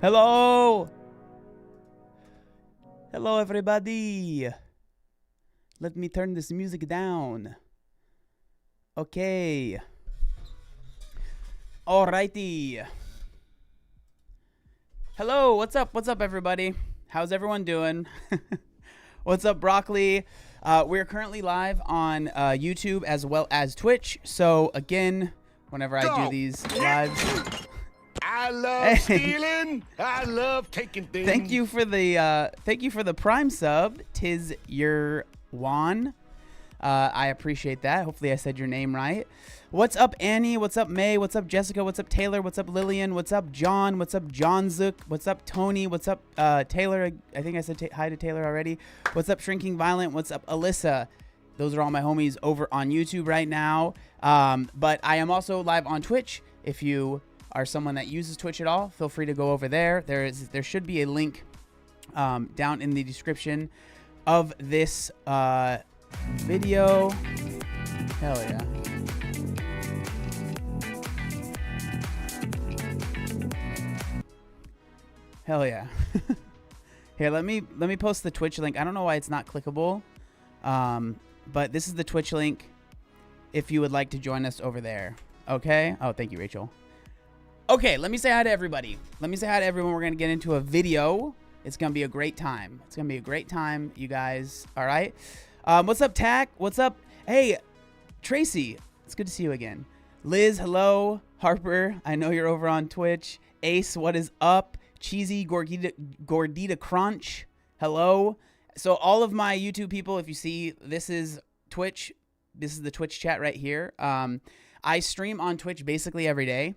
Hello. Hello, everybody. Let me turn this music down. Okay. Alrighty. Hello, what's up? What's up, everybody? How's everyone doing? What's up, Broccoli? We're currently live on YouTube as well as Twitch. So again, whenever I do these lives, I love stealing. I love taking things. thank you for the Prime sub. Tis your Juan. I appreciate that. Hopefully I said your name right. What's up, Annie? What's up, May? What's up, Jessica? What's up, Taylor? What's up, Lillian? What's up, John? What's up, John Zook? What's up, Tony? What's up, Taylor? I think I said hi to Taylor already. What's up, Shrinking Violent? What's up, Alyssa? Those are all my homies over on YouTube right now. But I am also live on Twitch. If you are someone that uses Twitch at all, feel free to go over there. There should be a link down in the description of this video. Hell yeah. Hell yeah. Here, let me post the Twitch link. I don't know why it's not clickable. But this is the Twitch link if you would like to join us over there. Okay? Oh, thank you, Rachel. Okay, let me say hi to everybody. Let me say hi to everyone. We're going to get into a video. It's going to be a great time. It's going to be a great time, you guys. All right? What's up, Tack? What's up? Hey, Tracy. It's good to see you again. Liz, hello. Harper, I know you're over on Twitch. Ace, what is up? Cheesy Gordita Crunch, hello. So all of my YouTube people, if you see, this is Twitch. This is the Twitch chat right here. I stream on Twitch basically every day.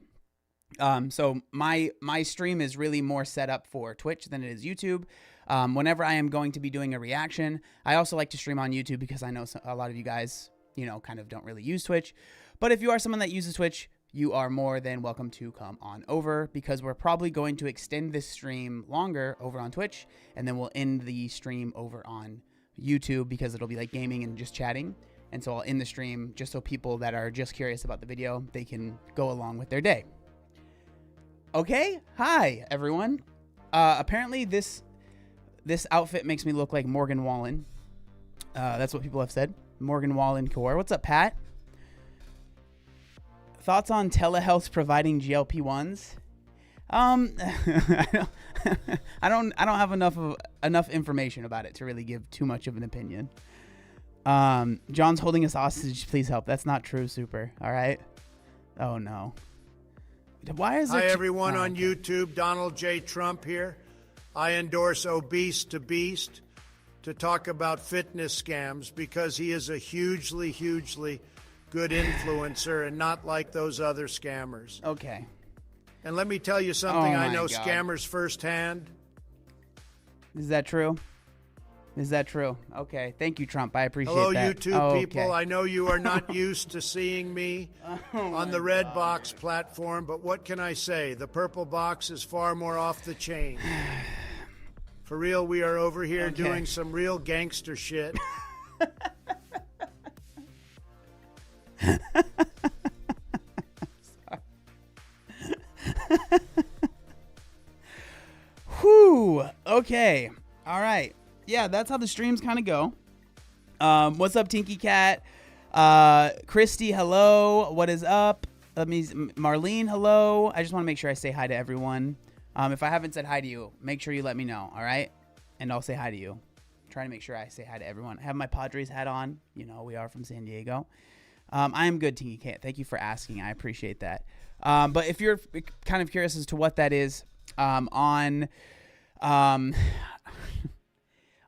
So my stream is really more set up for Twitch than it is YouTube. Whenever I am going to be doing a reaction, I also like to stream on YouTube because I know a lot of you guys, you know, kind of don't really use Twitch. But if you are someone that uses Twitch, you are more than welcome to come on over, because we're probably going to extend this stream longer over on Twitch, and then we'll end the stream over on YouTube because it'll be like gaming and just chatting. And so I'll end the stream just so people that are just curious about the video, they can go along with their day. Okay, hi everyone. Apparently this outfit makes me look like Morgan Wallen. That's what people have said. Morgan Wallen Core. What's up, Pat? Thoughts on telehealth providing GLP-1s? I don't have enough information about it to really give too much of an opinion. John's holding us hostage. Please help. That's not true, Super. All right. Oh no. Why is there? Hi everyone on YouTube. Donald J. Trump here. I endorse Obese to Beast to talk about fitness scams because he is a hugely good influencer and not like those other scammers. Okay. And let me tell you something. Oh I know God. Scammers firsthand. Is that true? Is that true? Okay. Thank you, Trump. I appreciate Hello, that. YouTube people. I know you are not used to seeing me on the Red Box platform, but what can I say? The purple box is far more off the chain. For real, we are over here doing some real gangster shit. Whew. Okay. All right. Yeah, that's how the streams kind of go. What's up, Tinky Cat? Christy, hello. What is up? Marlene, hello. I just want to make sure I say hi to everyone. If I haven't said hi to you, make sure you let me know. All right, and I'll say hi to you. I'm trying to make sure I say hi to everyone. I have my Padres hat on. You know, we are from San Diego. I am good, Tinky Cat. Thank you for asking. I appreciate that. But if you're kind of curious as to what that is,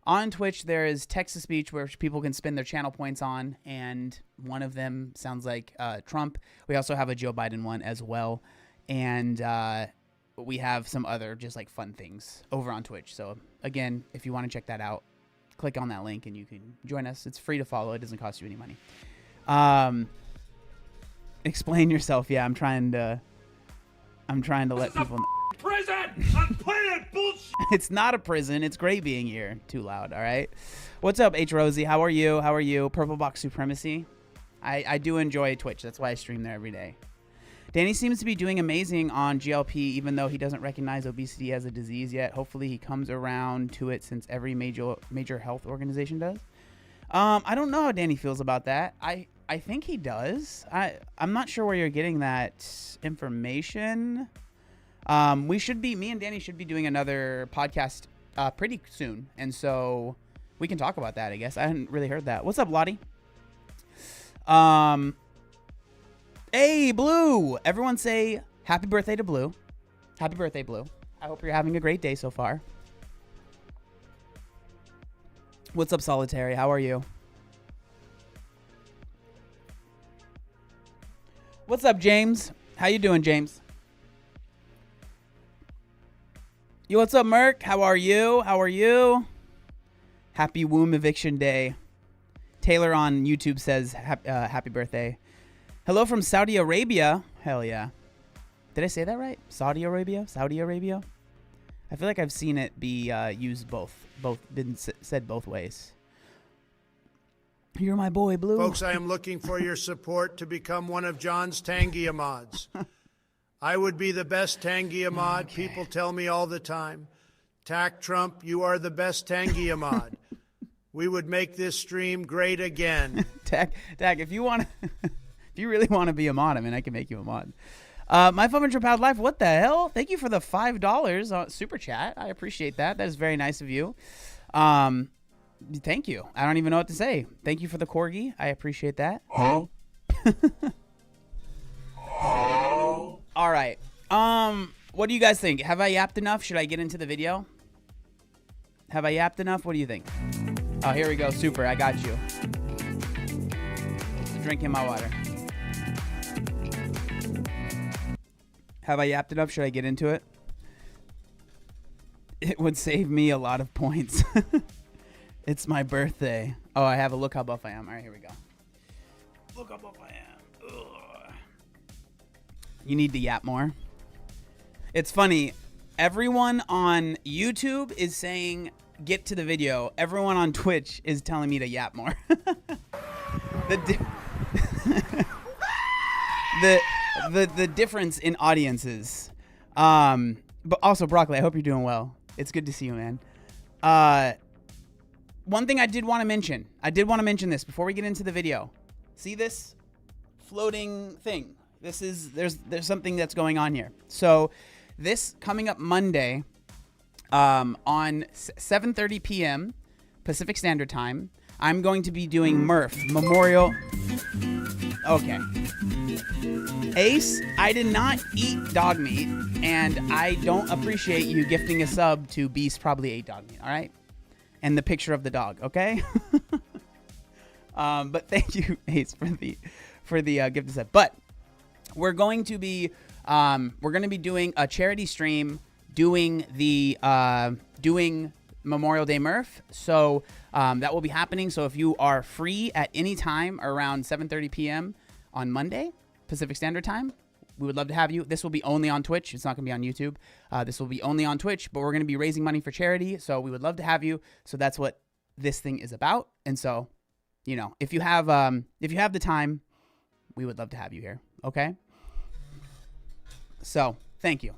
on Twitch, there is text-to-speech where people can spend their channel points on, and one of them sounds like Trump. We also have a Joe Biden one as well, and we have some other just like fun things over on Twitch. So again, if you want to check that out, click on that link and you can join us. It's free to follow. It doesn't cost you any money. Explain yourself. Yeah, I'm trying to let people know. Prison! I'm playing bullshit! It's not a prison. It's great being here. Too loud, all right? What's up, H. Rosie? How are you? How are you? Purple Box Supremacy. I do enjoy Twitch. That's why I stream there every day. Danny seems to be doing amazing on GLP, even though he doesn't recognize obesity as a disease yet. Hopefully he comes around to it since every major health organization does. I don't know how Danny feels about that. I think he does. I'm not sure where you're getting that information. Me and Danny should be doing another podcast pretty soon. And so we can talk about that, I guess. I hadn't really heard that. What's up, Lottie? Hey, Blue. Everyone say happy birthday to Blue. Happy birthday, Blue. I hope you're having a great day so far. What's up, Solitary? How are you? What's up, James? How you doing, James? Yo, what's up, Merc? How are you? How are you? Happy womb eviction day. Taylor on YouTube says happy birthday. Hello from Saudi Arabia. Hell yeah. Did I say that right? Saudi Arabia? Saudi Arabia? I feel like I've seen it be used been said both ways. You're my boy, Blue. Folks, I am looking for your support to become one of John's Tangia mods. I would be the best Tangia mod. Okay. People tell me all the time, Tack Trump, you are the best Tangia mod. We would make this stream great again. Tack, if you want to, if you really want to be a mod, I mean, I can make you a mod. My 500 pound life. What the hell? Thank you for the $5 super chat. I appreciate that. That is very nice of you. Thank you. I don't even know what to say. Thank you for the corgi. I appreciate that. Huh? All right. What do you guys think? Have I yapped enough? Should I get into the video? Have I yapped enough? What do you think? Oh, here we go. Super. I got you. Drinking my water. Have I yapped enough? Should I get into it? It would save me a lot of points. It's my birthday. Oh, I have a look how buff I am. All right, here we go. Look how buff I am. Ugh. You need to yap more. It's funny. Everyone on YouTube is saying, get to the video. Everyone on Twitch is telling me to yap more. The difference in audiences. But also, Broccoli, I hope you're doing well. It's good to see you, man. One thing I did want to mention. I did want to mention this before we get into the video. See this floating thing? There's something that's going on here. So this coming up Monday on 7:30 p.m. Pacific Standard Time, I'm going to be doing Murph Memorial. Okay. Ace, I did not eat dog meat, and I don't appreciate you gifting a sub to Beast probably ate dog meat, all right? And the picture of the dog, okay? But thank you, Ace, for the gift sub. But we're going to be doing a charity stream doing Memorial Day Murph. So that will be happening. So if you are free at any time around 7:30 p.m. on Monday, Pacific Standard Time, we would love to have you. This will be only on Twitch. It's not going to be on YouTube. This will be only on Twitch, but we're going to be raising money for charity. So we would love to have you. So that's what this thing is about. And so, you know, if you have the time, we would love to have you here. Okay. So thank you.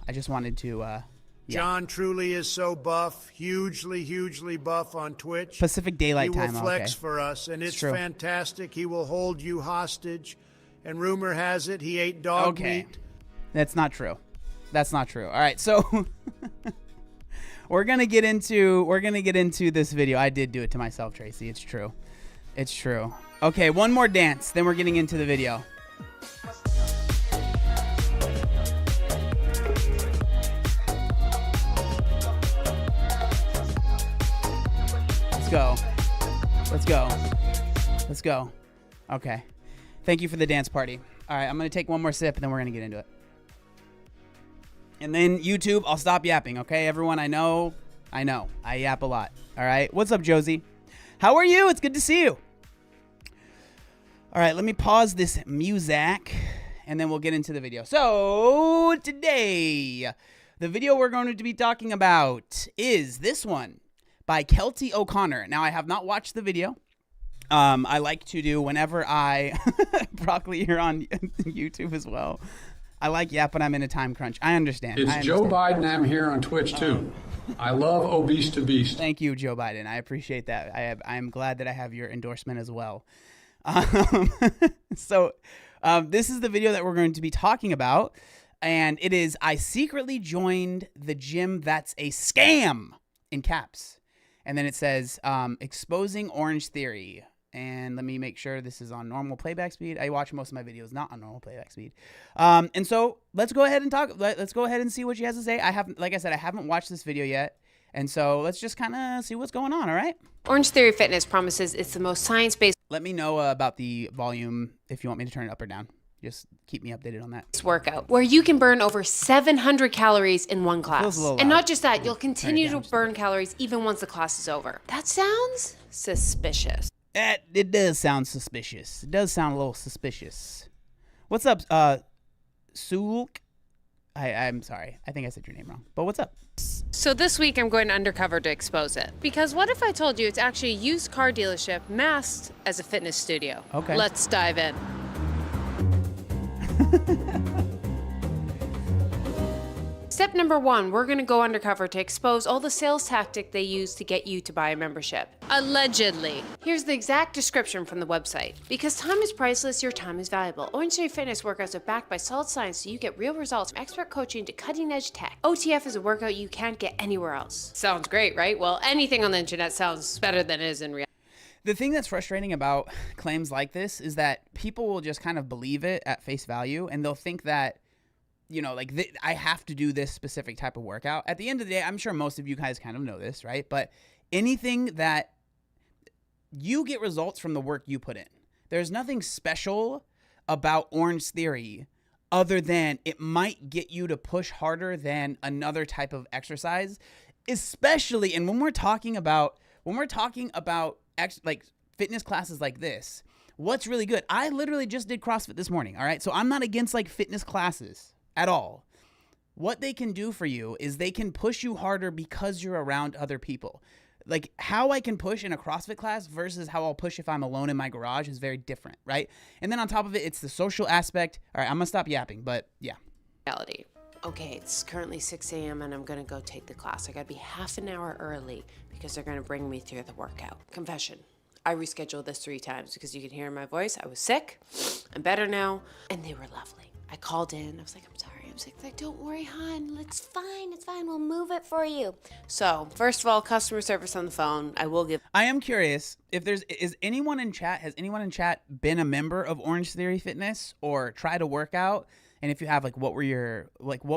I just wanted to, yeah. John truly is so buff, hugely buff on Twitch. Pacific Daylight Time. He will flex for us, and it's fantastic. He will hold you hostage. And rumor has it he ate dog meat. That's not true. All right, so we're gonna get into this video. I did do it to myself, Tracy. It's true. Okay, one more dance, then we're getting into the video. Let's go. Okay. Thank you for the dance party. All right, I'm going to take one more sip, and then we're going to get into it. And then YouTube, I'll stop yapping, okay, everyone? I know. I yap a lot. All right. What's up, Josie? How are you? It's good to see you. All right, let me pause this music, and then we'll get into the video. So today, the video we're going to be talking about is this one by Kelty O'Connor. Now, I have not watched the video. I like to do whenever I broccoli, you're on YouTube as well. I like when I'm in a time crunch. I understand. It's Joe Biden. I'm here on Twitch too. I love Obese to Beast. Thank you, Joe Biden. I appreciate that. I'm glad that I have your endorsement as well. So this is the video that we're going to be talking about. And it is, I secretly joined the gym that's a scam, in caps. And then it says, exposing Orange Theory. And let me make sure this is on normal playback speed. I watch most of my videos not on normal playback speed. And so let's go ahead and talk. Let's go ahead and see what she has to say. Like I said, I haven't watched this video yet. And so let's just kind of see what's going on, all right? Orange Theory Fitness promises it's the most science-based Let me know about the volume if you want me to turn it up or down. Just keep me updated on that. workout where you can burn over 700 calories in one class. loud. And not just that, you'll continue down to just a burn calories even once the class is over. That sounds suspicious. It does sound suspicious. It does sound a little suspicious. What's up, Sulk? I'm sorry. I think I said your name wrong. But what's up? So this week I'm going undercover to expose it. Because what if I told you it's actually a used car dealership masked as a fitness studio? Okay. Let's dive in. Step number 1, we're gonna go undercover to expose all the sales tactic they use to get you to buy a membership. Allegedly. Here's the exact description from the website. Because time is priceless, your time is valuable. Orange Theory Fitness workouts are backed by solid science so you get real results from expert coaching to cutting edge tech. OTF is a workout you can't get anywhere else. Sounds great, right? Well, anything on the internet sounds better than it is in reality. The thing that's frustrating about claims like this is that people will just kind of believe it at face value, and they'll think that, you know, like, I have to do this specific type of workout. At the end of the day, I'm sure most of you guys kind of know this, right? But anything that you get results from the work you put in. There's nothing special about Orange Theory other than it might get you to push harder than another type of exercise, especially, and when we're talking about like fitness classes like this, what's really good? I literally just did CrossFit this morning, all right? So I'm not against like fitness classes at all. What they can do for you is they can push you harder because you're around other people. Like how I can push in a CrossFit class versus how I'll push if I'm alone in my garage is very different, right? And then on top of it, it's the social aspect. All right, I'm gonna stop yapping, but yeah. Reality. Okay, it's currently 6 a.m. and I'm gonna go take the class. I gotta be half an hour early because they're gonna bring me through the workout. Confession, I rescheduled this 3 times because you can hear in my voice, I was sick, I'm better now, and they were lovely. I called in, I was like, I'm sorry, I'm sick. They're like, don't worry, hon, it's fine, we'll move it for you. So, first of all, customer service on the phone, I will give. I am curious if has anyone in chat been a member of Orange Theory Fitness or tried a workout? And if you have, like, what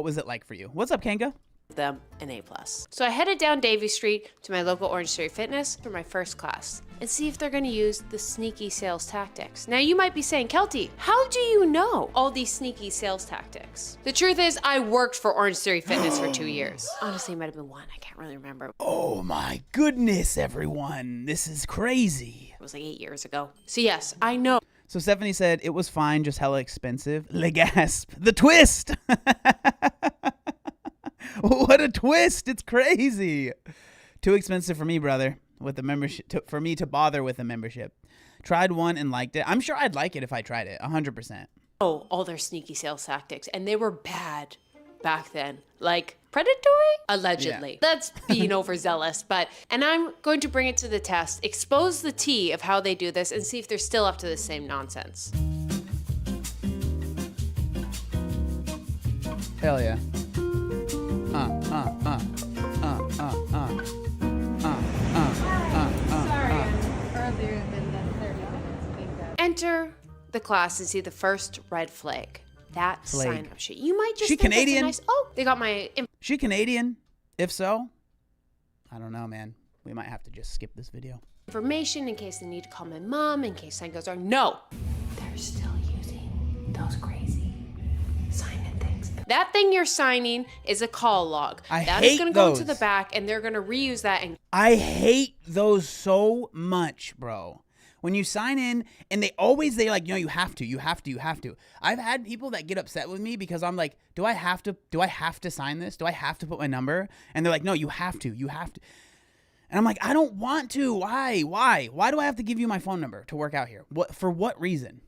was it like for you? What's up, Kanga? Them an A+. So I headed down Davie Street to my local Orange Theory Fitness for my first class and see if they're going to use the sneaky sales tactics. Now you might be saying, Kelty, how do you know all these sneaky sales tactics? The truth is I worked for Orange Theory Fitness for 2 years. Honestly, it might have been 1. I can't really remember. Oh my goodness, everyone. This is crazy. It was like 8 years ago. So yes, I know. So Stephanie said it was fine, just hella expensive. Le gasp. The twist. What a twist. It's crazy. Too expensive for me, brother, with the membership, for me to bother with a membership. Tried one and liked it. I'm sure I'd like it if I tried it, 100%. Oh, all their sneaky sales tactics. And they were bad back then. Like, predatory? Allegedly. Yeah. That's being overzealous. And I'm going to bring it to the test, expose the tea of how they do this, and see if they're still up to the same nonsense. Hell yeah. Enter the class and see the first red flag. That sign up sheet. You might just She think Canadian? That's a nice. Oh, they got my. She Canadian? If so, I don't know, man. We might have to just skip this video. Information in case they need to call my mom, in case something goes wrong. No, they're still using those crazy sign-in things. That thing you're signing is a call log. That is going to go into the back, and they're going to reuse that. And I hate those so much, bro. When you sign in, and they like, you know, you have to. I've had people that get upset with me because I'm like, do I have to sign this? Do I have to put my number? And they're like, no, you have to. And I'm like, I don't want to. Why do I have to give you my phone number to work out here? For what reason?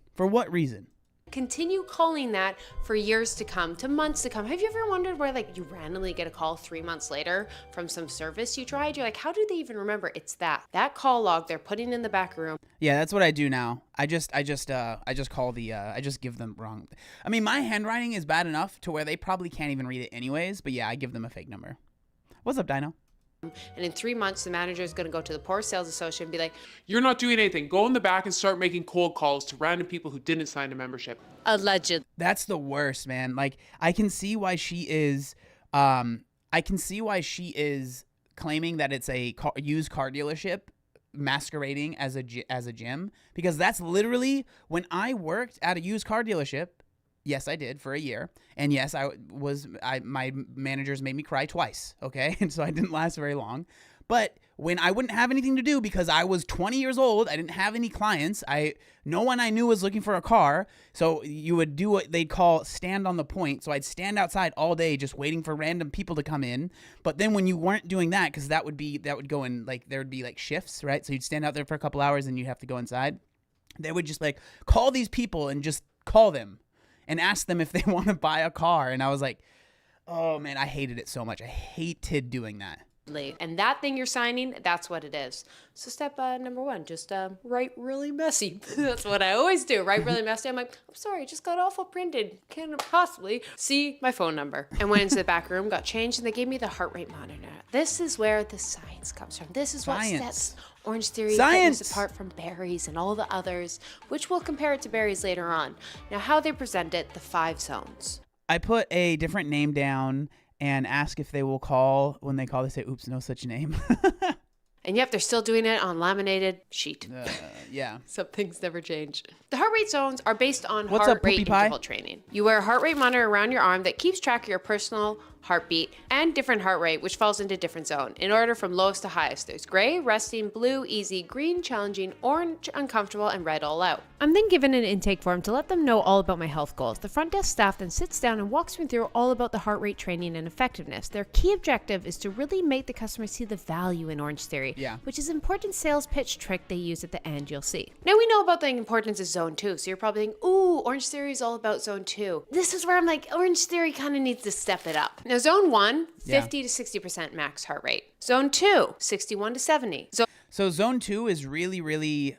Continue calling that for years to come, to months to come. Have you ever wondered where like you randomly get a call 3 months later from some service you tried? You're like, how do they even remember? It's that call log they're putting in the back room. Yeah, that's what I do now. I just call I just give them wrong. I mean, my handwriting is bad enough to where they probably can't even read it anyways, but yeah, I give them a fake number. What's up, Dino? And in 3 months, the manager is going to go to the poor sales associate and be like, "You're not doing anything. Go in the back and start making cold calls to random people who didn't sign a membership." alleged. That's the worst, man. Like, I can see why she is claiming that it's a used car dealership masquerading as a gym, because that's literally when I worked at a used car dealership. Yes, I did for a year. And yes, my managers made me cry twice, okay? And so I didn't last very long. But when I wouldn't have anything to do because I was 20 years old, I didn't have any clients, no one I knew was looking for a car, so you would do what they'd call stand on the point. So I'd stand outside all day just waiting for random people to come in. But then when you weren't doing that, because that would go in, like, there would be like shifts, right? So you'd stand out there for a couple hours and you'd have to go inside. They would just like call these people and just call them and ask them if they want to buy a car. And I was like, oh man, I hated it so much. I hated doing that. And that thing you're signing, that's what it is. So step number 1, just write really messy. That's what I always do, write really messy. I'm like, I'm sorry, just got awful printed. Can't possibly see my phone number. And went into the back room, got changed, and they gave me the heart rate monitor. This is where the science comes from. This is what sets Orange Theory Fitness apart from berries and all the others, which we'll compare it to berries later on. Now, how they present it, the 5 zones. I put a different name down and ask if they will call. When they call, they say, oops, no such name. And yep, they're still doing it on laminated sheet. Yeah. Some things never change. The heart rate zones are based on What's heart up, rate Poopy Pie? interval training. You wear a heart rate monitor around your arm that keeps track of your personal heartbeat and different heart rate, which falls into different zone in order from lowest to highest. There's gray, resting, blue, easy, green, challenging, orange, uncomfortable, and red all out. I'm then given an intake form to let them know all about my health goals. The front desk staff then sits down and walks me through all about the heart rate training and effectiveness. Their key objective is to really make the customer see the value in Orange Theory, which is an important sales pitch trick they use at the end, you'll see. Now we know about the importance of zone 2, so you're probably thinking, ooh, Orange Theory is all about zone 2. This is where I'm like, Orange Theory kind of needs to step it up. Now zone 1, 50 to 60% max heart rate. Zone 2, 61 to 70. So zone 2 is really, really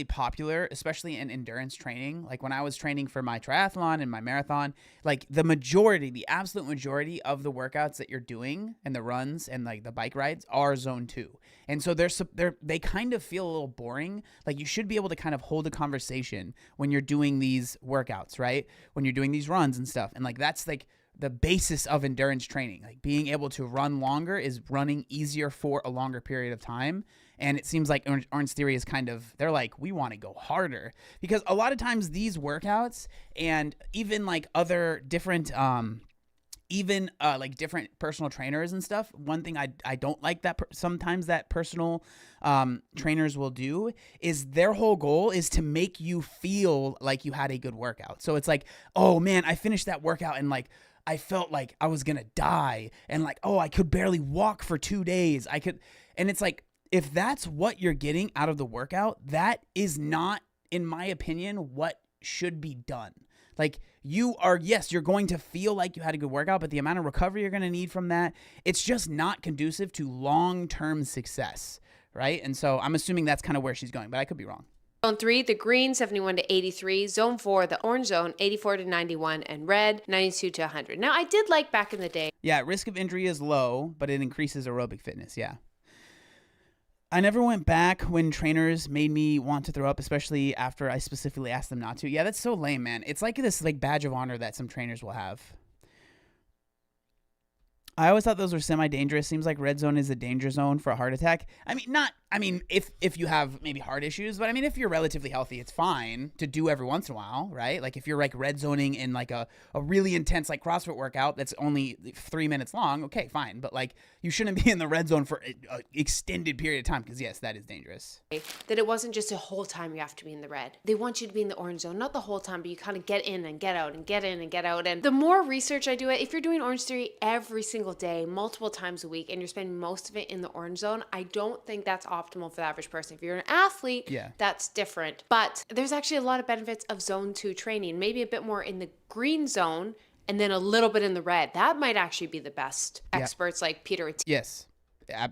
popular, especially in endurance training. Like when I was training for my triathlon and my marathon, like the absolute majority of the workouts that you're doing and the runs and like the bike rides are zone 2. And so they kind of feel a little boring. Like you should be able to kind of hold a conversation when you're doing these workouts, right? When you're doing these runs and stuff. And like that's like the basis of endurance training. Like being able to run longer is running easier for a longer period of time. And it seems like Orange Theory is kind of, they're like, we want to go harder. Because a lot of times these workouts and even like other different, like different personal trainers and stuff, one thing I don't like that sometimes that personal trainers will do is their whole goal is to make you feel like you had a good workout. So it's like, oh man, I finished that workout and like, I felt like I was going to die and like, oh, I could barely walk for 2 days. And it's like, if that's what you're getting out of the workout, that is not, in my opinion, what should be done. Like you're going to feel like you had a good workout, but the amount of recovery you're going to need from that, it's just not conducive to long-term success, right? And so I'm assuming that's kind of where she's going, but I could be wrong. Zone 3, the green, 71 to 83. Zone 4, the orange zone, 84 to 91. And red, 92 to 100. Now, I did like back in the day. Yeah, risk of injury is low, but it increases aerobic fitness, yeah. I never went back when trainers made me want to throw up, especially after I specifically asked them not to. Yeah, that's so lame, man. It's like this like badge of honor that some trainers will have. I always thought those were semi-dangerous. Seems like red zone is a danger zone for a heart attack. I mean, not I mean, if you have maybe heart issues, but I mean, if you're relatively healthy, it's fine to do every once in a while, right? Like if you're like red zoning in like a really intense like CrossFit workout that's only 3 minutes long, okay, fine. But like you shouldn't be in the red zone for an extended period of time because yes, that is dangerous. That it wasn't just a whole time you have to be in the red. They want you to be in the orange zone, not the whole time, but you kind of get in and get out and get in and get out. And the more research I do it, if you're doing Orange Theory every single day, multiple times a week, and you're spending most of it in the orange zone, I don't think that's optimal for the average person. If you're an athlete, that's different. But there's actually a lot of benefits of zone 2 training, maybe a bit more in the green zone and then a little bit in the red. That might actually be the best. Experts like Peter Yes,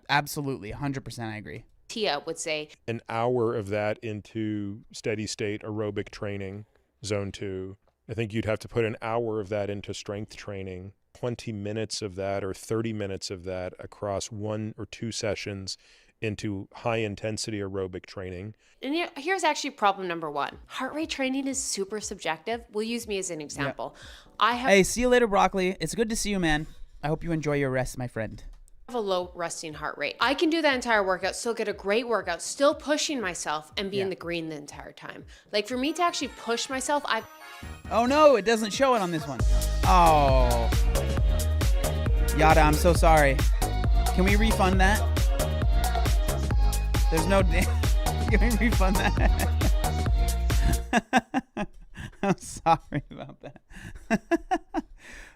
absolutely. 100% I agree. Tia would say an hour of that into steady state aerobic training, zone 2. I think you'd have to put an hour of that into strength training, 20 minutes of that or 30 minutes of that across 1 or 2 sessions into high intensity aerobic training. And here's actually problem number 1. Heart rate training is super subjective. We'll use me as an example. Hey, see you later, Broccoli. It's good to see you, man. I hope you enjoy your rest, my friend. Have a low resting heart rate. I can do that entire workout, still get a great workout, still pushing myself and be in the green the entire time. Like for me to actually push myself, Oh no, it doesn't show it on this one. Oh. Yada, I'm so sorry. Can we refund that? There's no... Can we refund that? I'm sorry about that.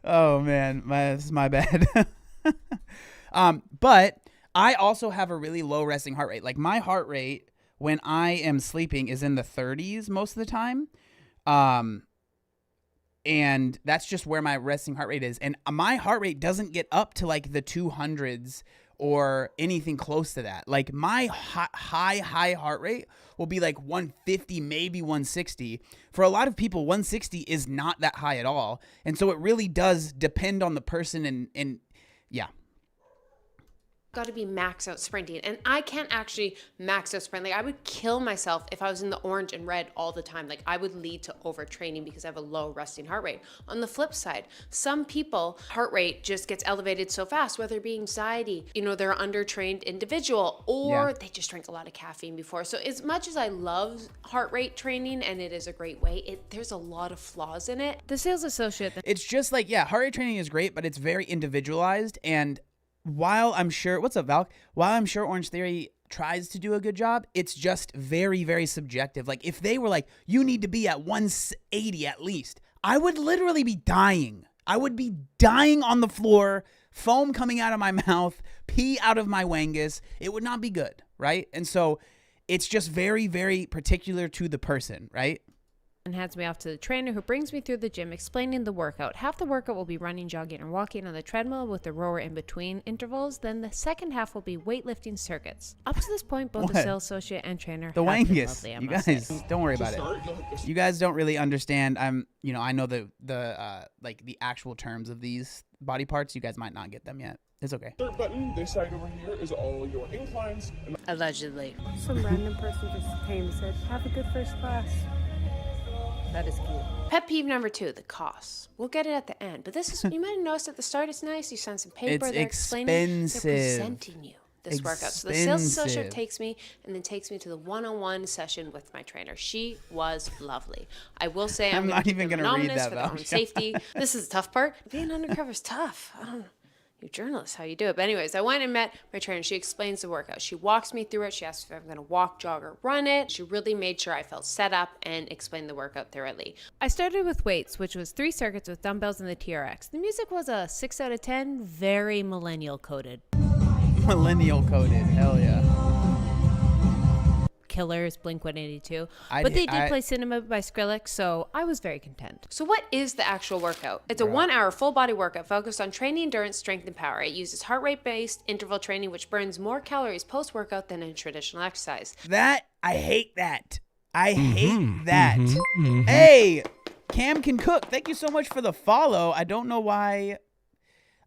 Oh man, this is my bad. But I also have a really low resting heart rate. Like my heart rate when I am sleeping is in the 30s most of the time. And that's just where my resting heart rate is. And my heart rate doesn't get up to like the 200s or anything close to that. Like my high heart rate will be like 150, maybe 160. For a lot of people, 160 is not that high at all. And so it really does depend on the person and yeah. got to be max out sprinting, and I can't actually max out sprint. Like I would kill myself if I was in the orange and red all the time. Like I would lead to overtraining because I have a low resting heart rate. On the flip side, some people heart rate just gets elevated so fast, whether it be anxiety, they're an undertrained individual, or they just drank a lot of caffeine before. So as much as I love heart rate training and it is a great way, there's a lot of flaws in it. The sales associate, it's just like, heart rate training is great, but it's very individualized. And while I'm sure, what's up, Val? While I'm sure Orange Theory tries to do a good job, it's just very, very subjective. Like if they were like, you need to be at 180 at least, I would literally be dying. I would be dying on the floor, foam coming out of my mouth, pee out of my wangus. It would not be good, right? And so it's just very, very particular to the person, right? and hands me off to the trainer who brings me through the gym explaining the workout. Half the workout will be running, jogging, or walking on the treadmill with the rower in between intervals. Then the second half will be weightlifting circuits. Up to this point, both the sales associate and trainer the have been wangus. lovely, I You must guys, say. don't worry about it. You guys don't really understand. I know the like the actual terms of these body parts. You guys might not get them yet. It's okay. Third button, this side over here is all your inclines. Allegedly. Some random person just came and said, have a good first class. That is cute. Pet peeve number 2, the costs. We'll get it at the end. But this is, you might have noticed at the start, it's nice. You sign some paper, It's they're explaining, expensive. they're presenting you this workout. So the sales associate takes me to the one-on-one session with my trainer. She was lovely. I will say I'm I'm not gonna even keep them gonna read anonymous that, for their Val. own safety. This is the tough part. Being undercover is tough. I don't know. You journalists, how you do it. But anyways, I went and met my trainer. She explains the workout. She walks me through it. She asks if I'm going to walk, jog, or run it. She really made sure I felt set up and explained the workout thoroughly. I started with weights, which was 3 circuits with dumbbells and the TRX. The music was a 6 out of 10, very millennial coded. Millennial coded. Hell yeah. Killers, Blink-182. I But did- they did I- play Cinema by Skrillex, so I was very content. So what is the actual workout? It's a 1-hour full body workout focused on training, endurance, strength, and power. It uses heart rate based interval training, which burns more calories post workout than in traditional exercise. I hate that. I hate that. Hey, Cam can cook. Thank you so much for the follow. I don't know why.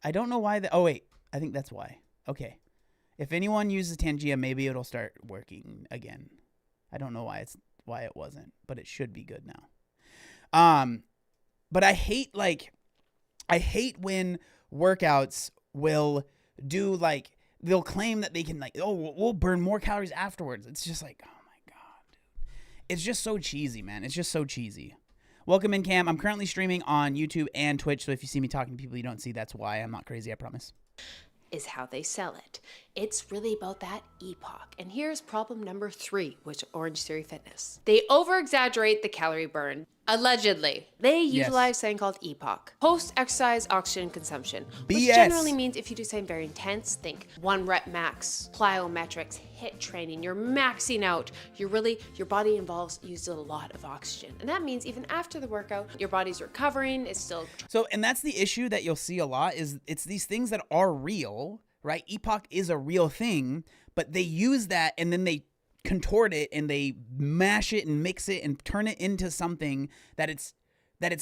Oh wait, I think that's why. Okay. If anyone uses Tangia, maybe it'll start working again. I don't know why it wasn't, but it should be good now. But I hate when workouts will do like they'll claim that they can like, oh, we'll burn more calories afterwards. It's just like, oh my God, dude. It's just so cheesy, man. It's just so cheesy. Welcome in, Cam. I'm currently streaming on YouTube and Twitch, so if you see me talking to people you don't see, that's why. I'm not crazy, I promise. Is how they sell it. It's really about that EPOC. And here's problem number 3, which Orange Theory Fitness. They over-exaggerate the calorie burn. Allegedly. They utilize something called EPOC, post-exercise oxygen consumption, which generally means if you do something very intense, think 1 rep max, plyometrics, HIIT training, you're maxing out. Your body uses a lot of oxygen. And that means even after the workout, your body's recovering, it's still... So, and that's the issue that you'll see a lot is it's these things that are real, right? EPOC is a real thing, but they use that and then they contort it and they mash it and mix it and turn it into something that it's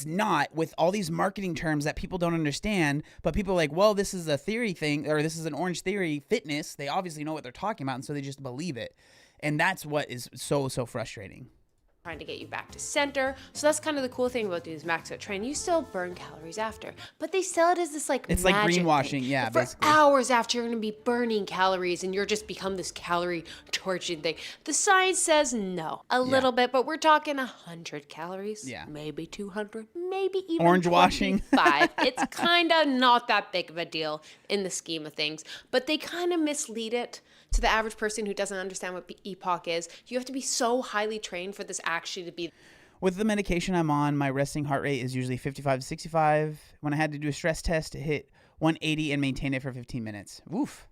not, with all these marketing terms that people don't understand. But people are like, well, this is a theory thing, or this is an Orange Theory Fitness. They obviously know what they're talking about, and so they just believe it. And that's what is so frustrating. Trying to get you back to center. So that's kind of the cool thing about doing this max out training. You still burn calories after, but they sell it as this like it's magic like greenwashing, thing. yeah. For basically. hours after, you're going to be burning calories, and you're just become this calorie torching thing. The science says no, a little bit, but we're talking 100 calories, maybe 200, maybe even orange washing. 5. It's kind of not that big of a deal in the scheme of things, but they kind of mislead it to the average person who doesn't understand what EPOC is. You have to be so highly trained for this actually to be. With the medication I'm on, my resting heart rate is usually 55 to 65. When I had to do a stress test, it hit 180 and maintain it for 15 minutes. Oof.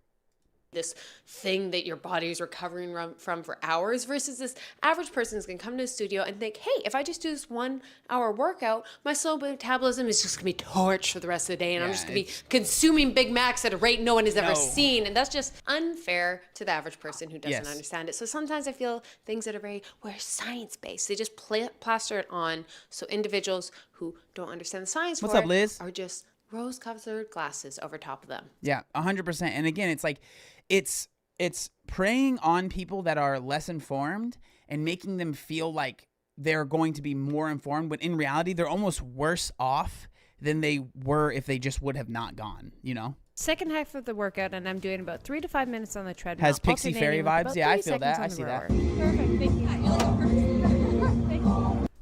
This thing that your body is recovering from for hours versus this average person is going to come to the studio and think, hey, if I just do this 1 hour workout, my slow metabolism is just going to be torched for the rest of the day, and I'm just going to be consuming Big Macs at a rate no one has ever seen. And that's just unfair to the average person who doesn't understand it. So sometimes I feel things that are science-based, they just plaster it on, so individuals who don't understand the science What's up, Liz? Are just rose-colored glasses over top of them. Yeah, 100%. And again, it's like, it's preying on people that are less informed and making them feel like they're going to be more informed, when in reality, they're almost worse off than they were if they just would have not gone, you know? Second half of the workout, and I'm doing about 3 to 5 minutes on the treadmill. Has Pixie Fairy vibes? Yeah, I feel that. I see that. Perfect, thank you.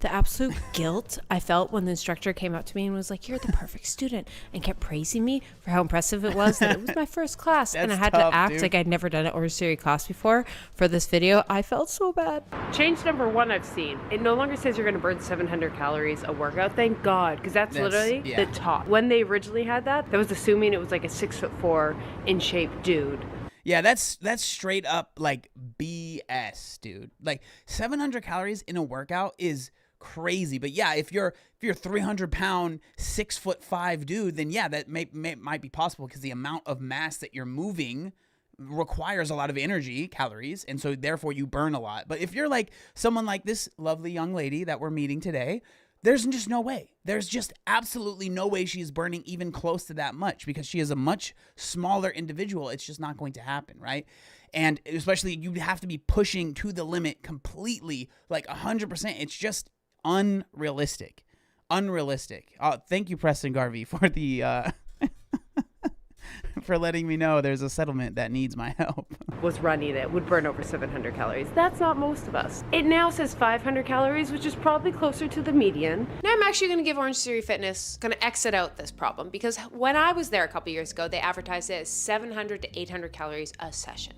The absolute guilt I felt when the instructor came up to me and was like, you're the perfect student, and kept praising me for how impressive it was that it was my first class. And I had to act like I'd never done an Orange Theory class before for this video. I felt so bad. Change number 1 I've seen. It no longer says you're going to burn 700 calories a workout. Thank God, because that's literally the top. When they originally had that was assuming it was like a 6'4" in shape dude. Yeah, that's straight up like BS, dude. Like 700 calories in a workout is crazy. But yeah, if you're 300-pound 6'5" dude, then yeah, that might be possible, because the amount of mass that you're moving requires a lot of energy, calories, and so therefore you burn a lot. But if you're like someone like this lovely young lady that we're meeting today, there's just no way. There's just absolutely no way she's burning even close to that much, because she is a much smaller individual. It's just not going to happen, right? And especially you have to be pushing to the limit completely, like 100%. It's just unrealistic. Thank you, Preston Garvey, for the for letting me know there's a settlement that needs my help. Was running it would burn over 700 calories. That's not most of us. It now says 500 calories, which is probably closer to the median. Now I'm actually going to give Orange Theory Fitness, going to exit out this problem, because when I was there a couple years ago, they advertised it as 700 to 800 calories a session,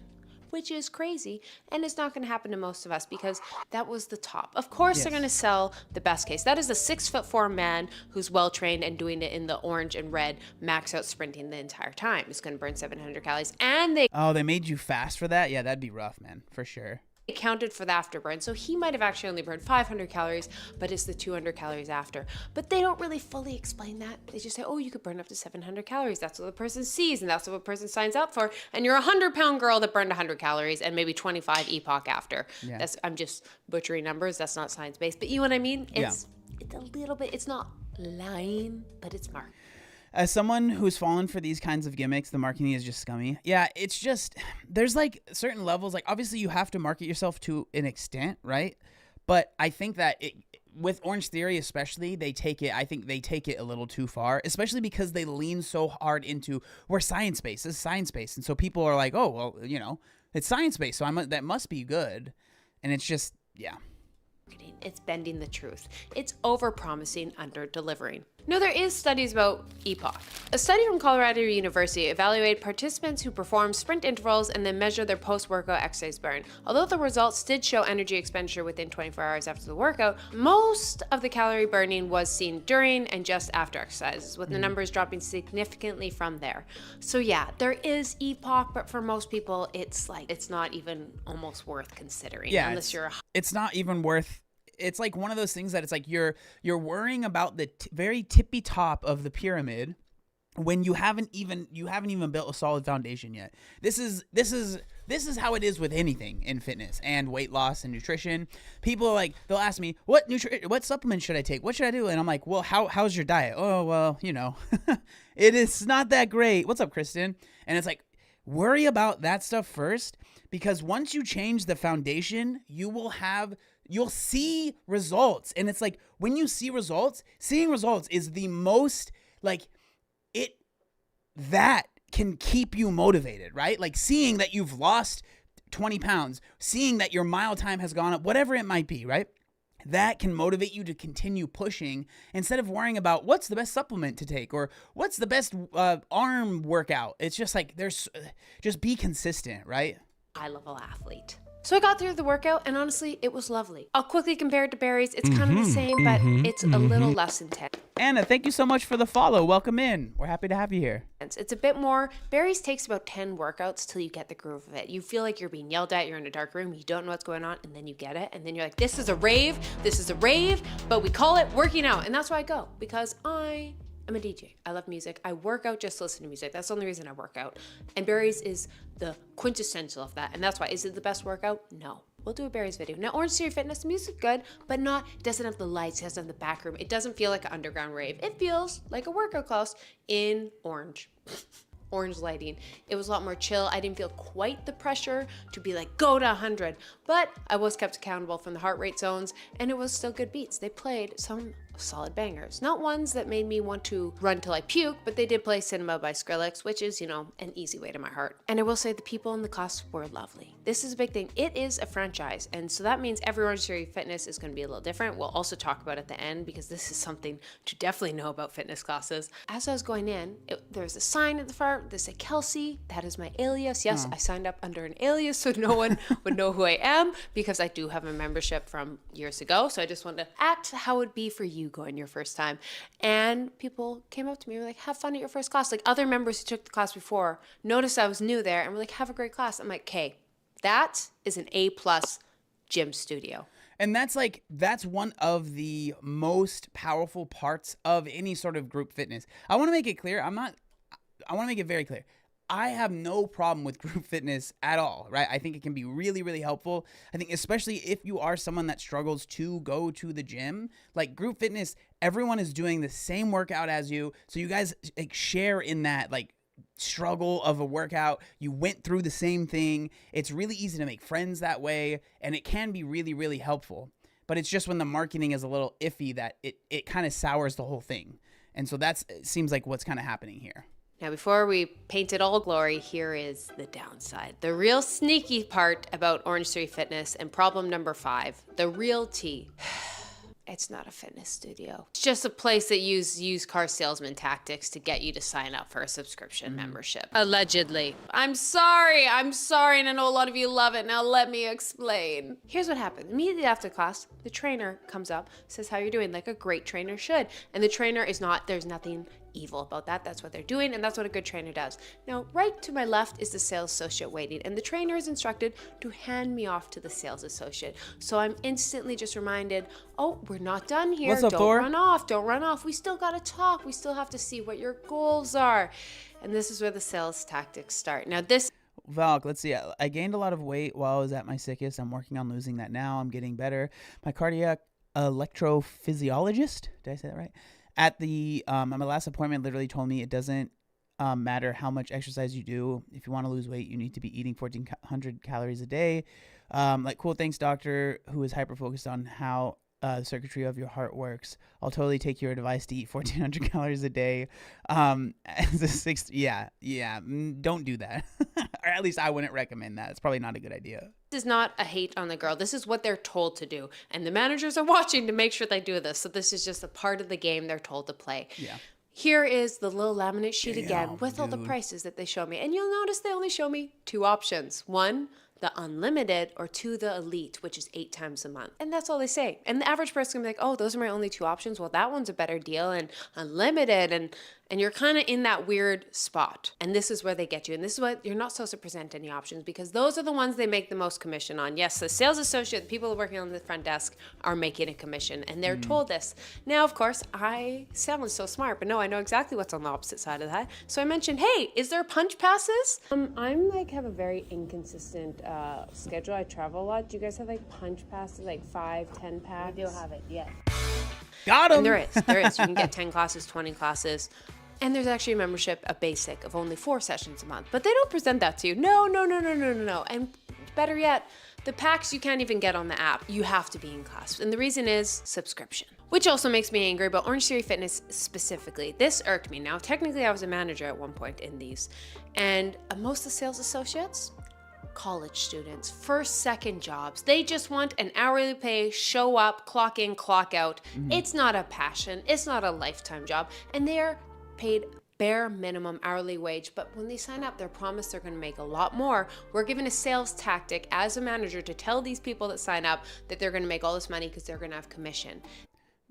which is crazy, and it's not going to happen to most of us, because that was the top. Of course, they're going to sell the best case. That is a 6'4" man who's well-trained and doing it in the orange and red, max out sprinting the entire time. It's going to burn 700 calories, and they made you fast for that? Yeah, that'd be rough, man, for sure. Accounted for the afterburn, so he might have actually only burned 500 calories, but it's the 200 calories after. But they don't really fully explain that. They just say, oh, you could burn up to 700 calories. That's what the person sees, and that's what the person signs up for. And you're a 100-pound girl that burned 100 calories and maybe 25 EPOC after. Yeah. I'm just butchering numbers. That's not science-based. But you know what I mean? It's a little bit, it's not lying, but it's marketing. As someone who's fallen for these kinds of gimmicks, the marketing is just scummy. Yeah, it's just, there's like certain levels, like obviously you have to market yourself to an extent, right? But I think that with Orange Theory especially, I think they take it a little too far, especially because they lean so hard into, we're science-based, this is science-based. And so people are like, oh, well, you know, it's science-based, so that must be good. And it's just, yeah. It's bending the truth. It's over-promising, under-delivering. No, there is studies about EPOC. A study from Colorado University evaluated participants who performed sprint intervals and then measured their post-workout exercise burn. Although the results did show energy expenditure within 24 hours after the workout, most of the calorie burning was seen during and just after exercises, with the numbers dropping significantly from there. So yeah, there is EPOC, but for most people, it's not even almost worth considering. Yeah, unless you're it's not even worth. It's like one of those things that it's like you're worrying about the very tippy top of the pyramid when you haven't even built a solid foundation yet. This is how it is with anything in fitness and weight loss and nutrition. People are like, they'll ask me, what supplement should I take? What should I do? And I'm like, well, how's your diet? Oh, well, you know, it is not that great. What's up, Kristen? And it's like, worry about that stuff first, because once you change the foundation, you'll see results. And it's like, when you see results, seeing results is the most, like, that can keep you motivated, right? Like seeing that you've lost 20 pounds, seeing that your mile time has gone up, whatever it might be, right? That can motivate you to continue pushing instead of worrying about what's the best supplement to take or what's the best arm workout. It's just like, just be consistent, right? high-level athlete. So I got through the workout, and honestly, it was lovely. I'll quickly compare it to Barry's. It's kind of the same, but it's a little less intense. Anna, thank you so much for the follow. Welcome in. We're happy to have you here. It's a bit more. Barry's takes about 10 workouts till you get the groove of it. You feel like you're being yelled at, you're in a dark room, you don't know what's going on, and then you get it, and then you're like, this is a rave, but we call it working out. And that's why I go, because I'm a DJ. I love music. I work out just to listen to music. That's the only reason I work out. And Barry's is the quintessential of that. And that's why. Is it the best workout? No. We'll do a Barry's video. Now, Orange Theory Fitness, the music's good, but it doesn't have the lights, it doesn't have the back room. It doesn't feel like an underground rave. It feels like a workout class in orange. Orange lighting. It was a lot more chill. I didn't feel quite the pressure to be like, go to 100. But I was kept accountable from the heart rate zones, and it was still good beats. They played some solid bangers. Not ones that made me want to run till I puke, but they did play Cinema by Skrillex, which is, an easy way to my heart. And I will say the people in the class were lovely. This is a big thing. It is a franchise, and so that means every Orange Theory Fitness is going to be a little different. We'll also talk about it at the end, because this is something to definitely know about fitness classes. As I was going in, there's a sign at the front that said Kelsey. That is my alias. Yes, I signed up under an alias so no one would know who I am, because I do have a membership from years ago. So I just wanted to act how it would be for you going your first time. And people came up to me and were like, have fun at your first class. Like other members who took the class before noticed I was new there and were like, have a great class. I'm like, okay, that is an A+ gym studio. And that's one of the most powerful parts of any sort of group fitness. I want to make it clear. I want to make it very clear. I have no problem with group fitness at all, right? I think it can be really, really helpful. I think especially if you are someone that struggles to go to the gym, like group fitness, everyone is doing the same workout as you. So you guys share in that struggle of a workout. You went through the same thing. It's really easy to make friends that way, and it can be really, really helpful. But it's just when the marketing is a little iffy that it kind of sours the whole thing. And so it seems like what's kind of happening here. Now, before we paint it all glory, here is the downside. The real sneaky part about Orange Theory Fitness, and problem number 5, the real tea. It's not a fitness studio. It's just a place that uses used car salesman tactics to get you to sign up for a subscription membership. Allegedly. I'm sorry, and I know a lot of you love it. Now let me explain. Here's what happened. Immediately after class, the trainer comes up, says how you're doing, like a great trainer should. And the trainer there's nothing evil about that. That's what they're doing, and that's what a good trainer does. Now, right to my left is the sales associate waiting, and the trainer is instructed to hand me off to the sales associate. So I'm instantly just reminded, oh, we're not done here. What's up, Thor? Don't run off. We still gotta talk. We still have to see what your goals are. And this is where the sales tactics start. Now Valk, let's see. I gained a lot of weight while I was at my sickest. I'm working on losing that now. I'm getting better. My cardiac electrophysiologist, did I say that right? At my last appointment, literally told me it doesn't matter how much exercise you do. If you want to lose weight, you need to be eating 1,400 calories a day. Cool, thanks, doctor, who is hyper-focused on how circuitry of your heart works. I'll totally take your advice to eat 1,400 calories a day. As a don't do that. Or at least I wouldn't recommend that. It's probably not a good idea. This is not a hate on the girl. This is what they're told to do. And the managers are watching to make sure they do this. So this is just a part of the game they're told to play. Yeah. Here is the little laminate sheet Damn, again with all the prices that they show me. And you'll notice they only show me 2 options. 1, the unlimited, or 2, the elite, which is 8 times a month. And that's all they say. And the average person can be like, oh, those are my only 2 options. Well, that one's a better deal, and unlimited, and you're kind of in that weird spot. And this is where they get you. And this is why you're not supposed to present any options, because those are the ones they make the most commission on. Yes, the sales associate, the people working on the front desk are making a commission, and they're told this. Now, of course, I sound so smart, but no, I know exactly what's on the opposite side of that. So I mentioned, hey, is there punch passes? I'm like have a very inconsistent schedule. I travel a lot. Do you guys have like punch passes, like 5, 10 packs? We do have it, yeah. Got him. And there is. You can get 10 classes, 20 classes. And there's actually a membership, a basic, of only 4 sessions a month. But they don't present that to you. No. And better yet, the packs you can't even get on the app. You have to be in class. And the reason is subscription. Which also makes me angry about Orange Theory Fitness specifically. This irked me. Now, technically, I was a manager at one point in these. And most of the sales associates, college students, first, second jobs. They just want an hourly pay, show up, clock in, clock out. It's not a passion. It's not a lifetime job. And they're paid bare minimum hourly wage, but when they sign up, they're promised they're going to make a lot more. We're given a sales tactic as a manager to tell these people that sign up that they're going to make all this money because they're going to have commission.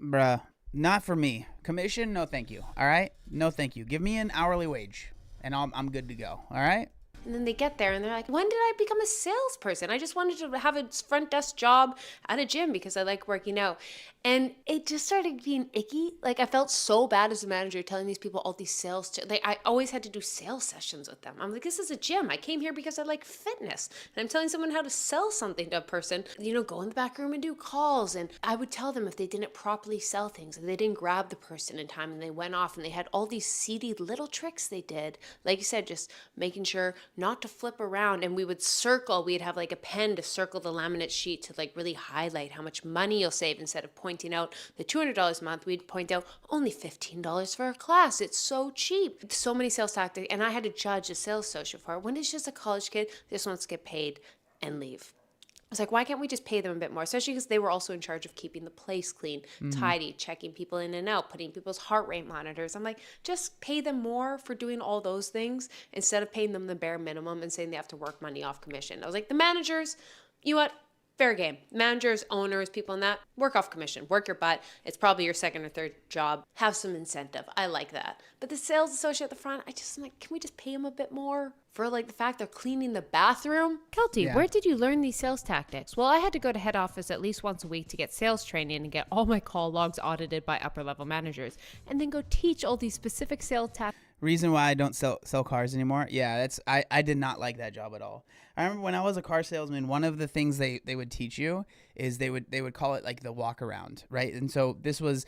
Bruh, not for me. Commission? No, thank you. All right? No, thank you. Give me an hourly wage, and I'm good to go. All right? And then they get there and they're like, when did I become a salesperson? I just wanted to have a front desk job at a gym because I like working out. And it just started being icky. Like, I felt so bad as a manager telling these people all these sales. I always had to do sales sessions with them. I'm like, this is a gym. I came here because I like fitness. And I'm telling someone how to sell something to a person. Go in the back room and do calls. And I would tell them if they didn't properly sell things, and they didn't grab the person in time, and they went off, and they had all these seedy little tricks they did. Like you said, just making sure not to flip around. And we would circle. We'd have like a pen to circle the laminate sheet to like really highlight how much money you'll save. Instead of pointing out the $200 a month, we'd point out only $15 for a class. It's so cheap. So many sales tactics. And I had to judge a sales associate for it. When it's just a college kid, they just wants to get paid and leave. I was like, why can't we just pay them a bit more? Especially because they were also in charge of keeping the place clean, tidy, checking people in and out, putting people's heart rate monitors. I'm like, just pay them more for doing all those things instead of paying them the bare minimum and saying they have to work money off commission. I was like, the managers, you know what? Fair game. Managers, owners, people in that, work off commission. Work your butt. It's probably your second or third job. Have some incentive. I like that. But the sales associate at the front, I'm like, can we just pay them a bit more for like the fact they're cleaning the bathroom? Kelty, where did you learn these sales tactics? Well, I had to go to head office at least once a week to get sales training and get all my call logs audited by upper level managers, and then go teach all these specific sales tactics. Reason why I don't sell cars anymore. Yeah, that's I did not like that job at all. I remember when I was a car salesman, one of the things they would teach you is they would call it like the walk around, right? And so this was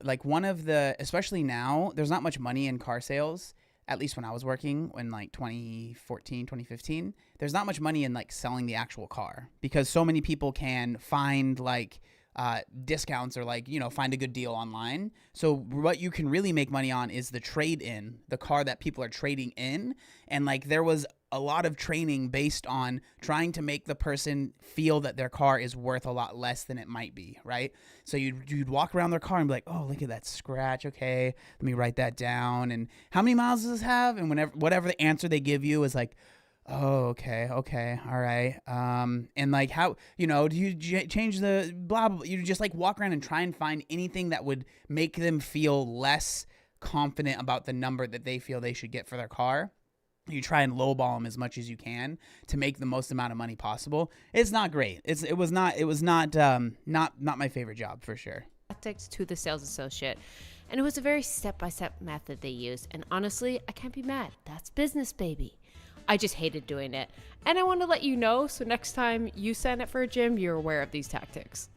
like one of the, especially now, there's not much money in car sales, at least when I was working in like 2014, 2015. There's not much money in like selling the actual car because so many people can find like discounts or like, find a good deal online. So what you can really make money on is the trade in, the car that people are trading in. And like there was a lot of training based on trying to make the person feel that their car is worth a lot less than it might be, right? So you'd walk around their car and be like, oh, look at that scratch. Okay, let me write that down. And how many miles does this have? And whatever the answer they give you is like, oh, okay, all right. And like how, do you change the blah, blah, you just like walk around and try and find anything that would make them feel less confident about the number that they feel they should get for their car. You try and lowball them as much as you can to make the most amount of money possible. It's not great. It was not my favorite job for sure. Tactics to the sales associate. And it was a very step-by-step method they used. And honestly, I can't be mad. That's business, baby. I just hated doing it. And I want to let you know, so next time you sign up for a gym, you're aware of these tactics.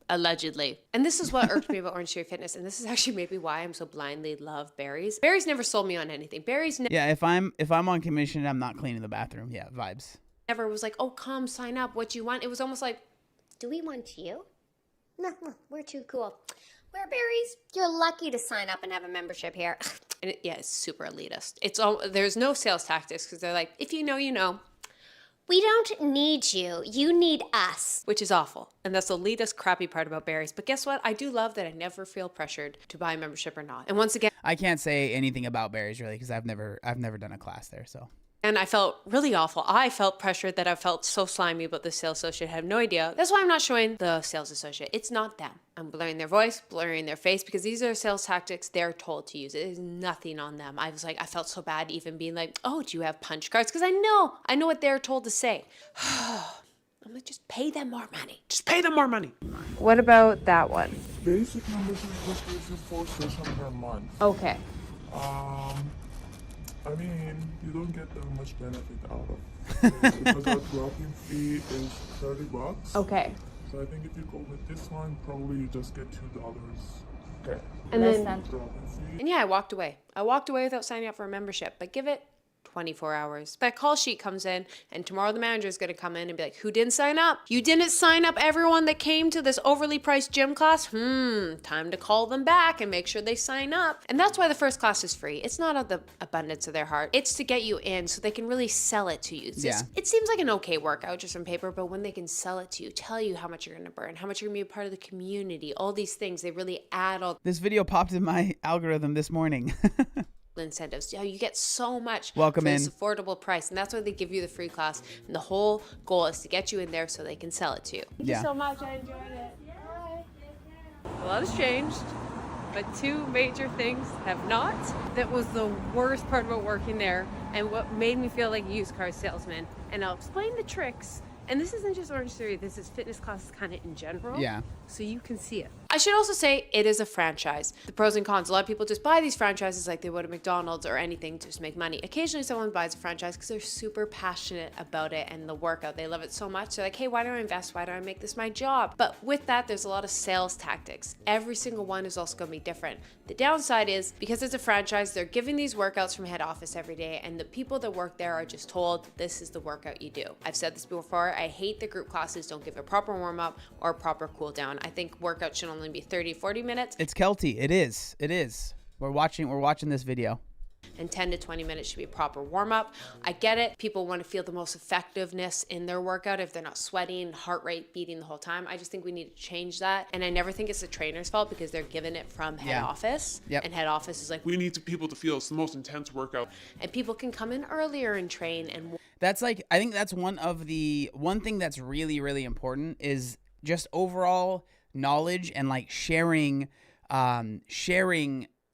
Allegedly. And this is what irked me about Orange Theory Fitness. And this is actually maybe why I'm so blindly love Barry's. Barry's never sold me on anything. Yeah, if I'm on commission, I'm not cleaning the bathroom. Yeah, vibes. Never was like, oh, come sign up. What do you want? It was almost like, do we want you? No, we're too cool. We're berries. You're lucky to sign up and have a membership here. And yeah, it's super elitist. It's all, there's no sales tactics because they're like, if you know, you know. We don't need you. You need us. Which is awful. And that's the elitist, crappy part about berries. But guess what? I do love that I never feel pressured to buy a membership or not. And once again, I can't say anything about berries really because I've never done a class there. So. And I felt really awful. I felt pressured that I felt so slimy about the sales associate. I have no idea. That's why I'm not showing the sales associate. It's not them. I'm blurring their voice, blurring their face, because these are sales tactics they're told to use. It is nothing on them. I felt so bad even being like, oh, do you have punch cards? Because I know what they're told to say. I'm like, just pay them more money. Just pay them more money. What about that one? Basic membership just gives you 4 sessions per month. Okay. I mean, you don't get that much benefit out of it because our drop-in fee is $30. Okay. So I think if you go with this one, probably you just get $2. Okay. And then Drop-in fee. And yeah, I walked away. I walked away without signing up for a membership, but give it 24 hours. That call sheet comes in, and tomorrow the manager is going to come in and be like, who didn't sign up? You didn't sign up everyone that came to this overly priced gym class? Time to call them back and make sure they sign up. And that's why the first class is free. It's not out of the abundance of their heart. It's to get you in so they can really sell it to you. It seems like an okay workout just on paper, but when they can sell it to you, tell you how much you're going to burn, how much you're going to be a part of the community, all these things, they really add all This video popped in my algorithm this morning. incentives. You get so much Welcome for in. this affordable price, and that's why they give you the free class. And the whole goal is to get you in there so they can sell it to you. Thank you so much. I enjoyed it. A lot has changed, but 2 major things have not. That was the worst part about working there and what made me feel like a used car salesman. And I'll explain the tricks. And this isn't just Orange Theory, this is fitness classes kind of in general. Yeah. So you can see it. I should also say it is a franchise. The pros and cons. A lot of people just buy these franchises like they would at McDonald's or anything to just make money. Occasionally someone buys a franchise because they're super passionate about it and the workout. They love it so much. They're like, hey, why do I invest? Why do I make this my job? But with that, there's a lot of sales tactics. Every single one is also going to be different. The downside is because it's a franchise, they're giving these workouts from head office every day, and the people that work there are just told this is the workout you do. I've said this before. I hate the group classes don't give a proper warm-up or proper cool down. I think workouts should only be 30-40 minutes. It's Kelty. It is. We're watching this video. And 10 to 20 minutes should be a proper warm-up. I get it. People want to feel the most effectiveness in their workout if they're not sweating, heart rate beating the whole time. I just think we need to change that. And I never think it's the trainer's fault because they're giving it from head office. Yep. And head office is like, We need people to feel it's the most intense workout. and people can come in earlier and train. And That's like, I think that's one thing that's really, really important is just overall knowledge and like sharing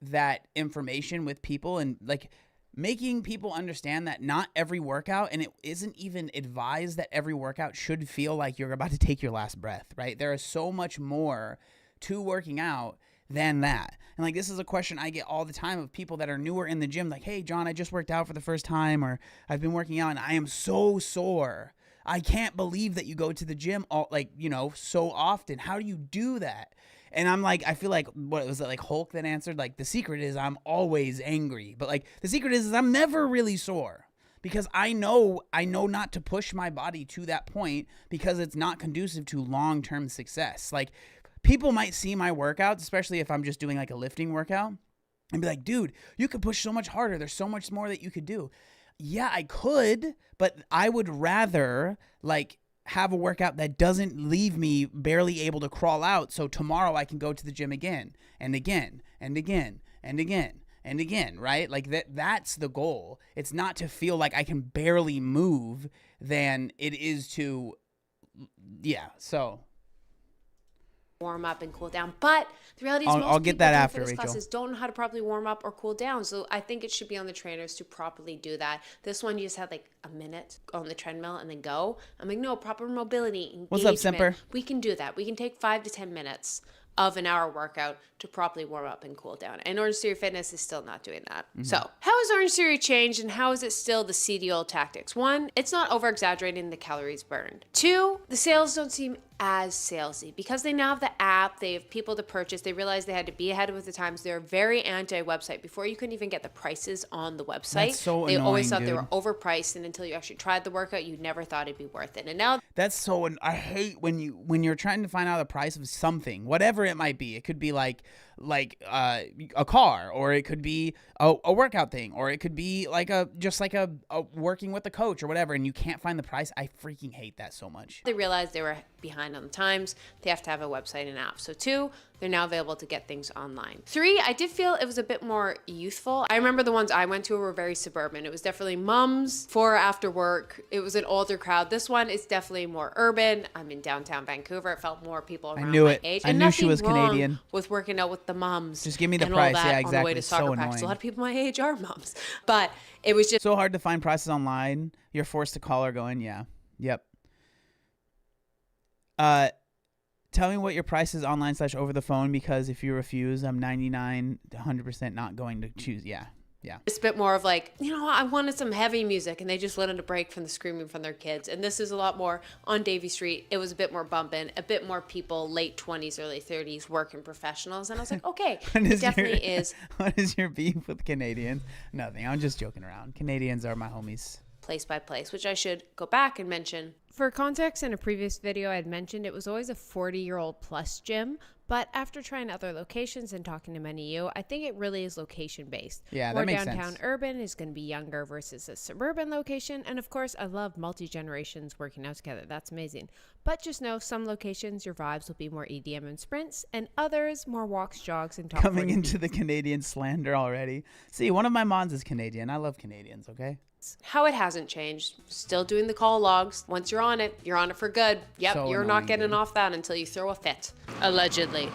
that information with people and like making people understand that not every workout, and it isn't even advised that every workout should feel like you're about to take your last breath, right? There is so much more to working out than that. And like, this is a question I get all the time of people that are newer in the gym. Like, hey, John, I just worked out for the first time, or I've been working out and I am so sore. I can't believe that you go to the gym so often. How do you do that? And I'm like, I feel like, what was it, like Hulk that answered? Like, the secret is I'm always angry. But like, the secret is I'm never really sore. Because I know not to push my body to that point because it's not conducive to long-term success. Like, people might see my workouts, especially if I'm just doing like a lifting workout, and be like, dude, you could push so much harder. There's so much more that you could do. Yeah, I could, but I would rather like have a workout that doesn't leave me barely able to crawl out, so tomorrow I can go to the gym again and again and again and again and again, right? Like that's the goal. It's not to feel like I can barely move than it is to, so warm up and cool down. But the reality is I'll get that after, fitness Rachel. classes don't know how to properly warm up or cool down. So I think it should be on the trainers to properly do that. This one you just had like a minute on the treadmill and then go. I'm like, no, proper mobility, engagement. What's up, Semper? We can do that. We can take 5 to 10 minutes of an hour workout to properly warm up and cool down. And Orange Theory Fitness is still not doing that. Mm-hmm. So how has Orange Theory changed, and how is it still the CDO tactics? 1, it's not over-exaggerating the calories burned. 2, the sales don't seem as salesy because they now have the app, they have people to purchase, they realized they had to be ahead with the times. They're very anti-website. Before, you couldn't even get the prices on the website. That's so they annoying, always thought dude. they were overpriced, and until you actually tried the workout, you never thought it'd be worth it. And now That's so. I hate when you're trying to find out the price of something, whatever it might be. It could be like a car, or it could be a workout thing, or it could be like a working with a coach or whatever, and you can't find the price. I freaking hate that so much. they realized they were behind on the times. They have to have a website and app. So 2, they're now available to get things online. 3, I did feel it was a bit more youthful. I remember the ones I went to were very suburban. It was definitely moms for after work. It was an older crowd. This one is definitely more urban. I'm in downtown Vancouver. It felt more people around my age. I And knew she was nothing wrong Canadian. with working out with the moms. Just give me the and price. all that Yeah, on the way exactly. to It's soccer so practice. A annoying. lot of people my age are moms. But it was just So hard to find prices online. You're forced to call or go in. Yeah. Yep. Tell me what your price is online / over the phone, because if you refuse, I'm 99 to 100% not going to choose. Yeah. It's a bit more of like, I wanted some heavy music, and they just wanted a break from the screaming from their kids. And this is a lot more on Davie Street. It was a bit more bumping, a bit more people, late 20s, early 30s, working professionals. And I was like, okay, it definitely is What is your beef with Canadians? Nothing. I'm just joking around. Canadians are my homies. place by place, which I should go back and mention. For context, in a previous video, I had mentioned it was always a 40-year-old plus gym, but after trying other locations and talking to many of you, I think it really is location-based. Yeah, More that makes downtown sense. urban is going to be younger versus a suburban location, and of course, I love multi-generations working out together. That's amazing. But just know, some locations, your vibes will be more EDM and sprints, and others, more walks, jogs, and top Coming 40 into the Canadian slander already. See, one of my moms is Canadian. I love Canadians, okay? How it hasn't changed. Still doing the call logs. Once you're on it for good. Yep, So you're not annoying, getting dude. off that until you throw a fit. Allegedly.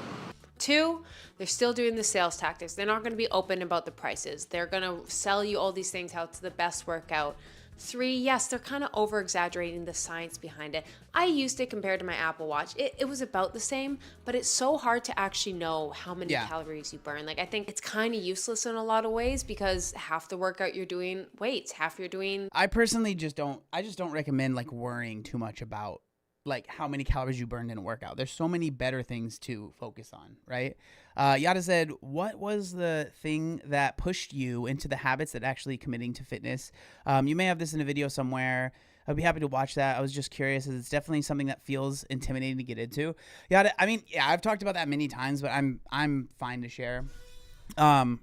2, they're still doing the sales tactics. They're not going to be open about the prices. They're going to sell you all these things, how it's the best workout. 3, yes, they're kind of over exaggerating the science behind it. I used it compared to my Apple Watch. It was about the same, but it's so hard to actually know how many calories you burn. Like, I think it's kind of useless in a lot of ways, because half the workout you're doing weights, half you're doing. I personally just don't recommend like worrying too much about like how many calories you burned in a workout. There's so many better things to focus on, right? Yada said, what was the thing that pushed you into the habits that actually committing to fitness? You may have this in a video somewhere. I'd be happy to watch that. I was just curious, as it's definitely something that feels intimidating to get into. Yada, I mean, yeah, I've talked about that many times, but I'm fine to share.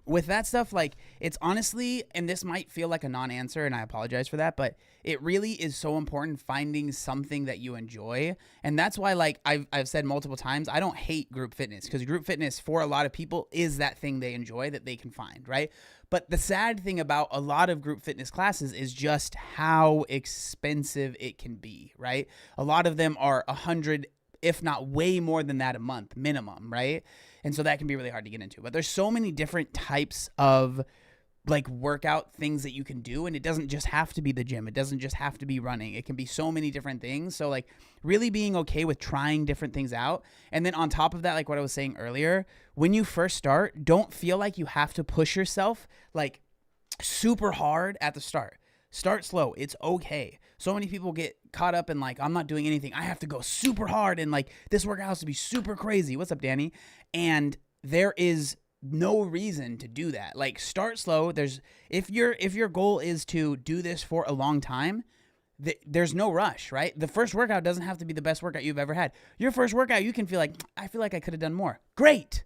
With that stuff, like, it's honestly, and this might feel like a non-answer, and I apologize for that, but it really is so important finding something that you enjoy. And that's why, like, I've said multiple times, I don't hate group fitness, because group fitness for a lot of people is that thing they enjoy that they can find, right? But the sad thing about a lot of group fitness classes is just how expensive it can be, right? A lot of them are $100, if not way more than that, a month minimum, right? And so that can be really hard to get into. But there's so many different types of like workout things that you can do, and it doesn't just have to be the gym. It doesn't just have to be running. It can be so many different things. So like really being okay with trying different things out. And then on top of that, like what I was saying earlier, when you first start, don't feel like you have to push yourself like super hard at the start. Start slow. It's okay. So many people get caught up in like, I'm not doing anything. I have to go super hard, and like this workout has to be super crazy. What's up, Danny? And there is no reason to do that. Like, start slow. If your goal is to do this for a long time, there's no rush, right? The first workout doesn't have to be the best workout you've ever had. Your first workout, you can feel like, I feel like I could have done more. Great.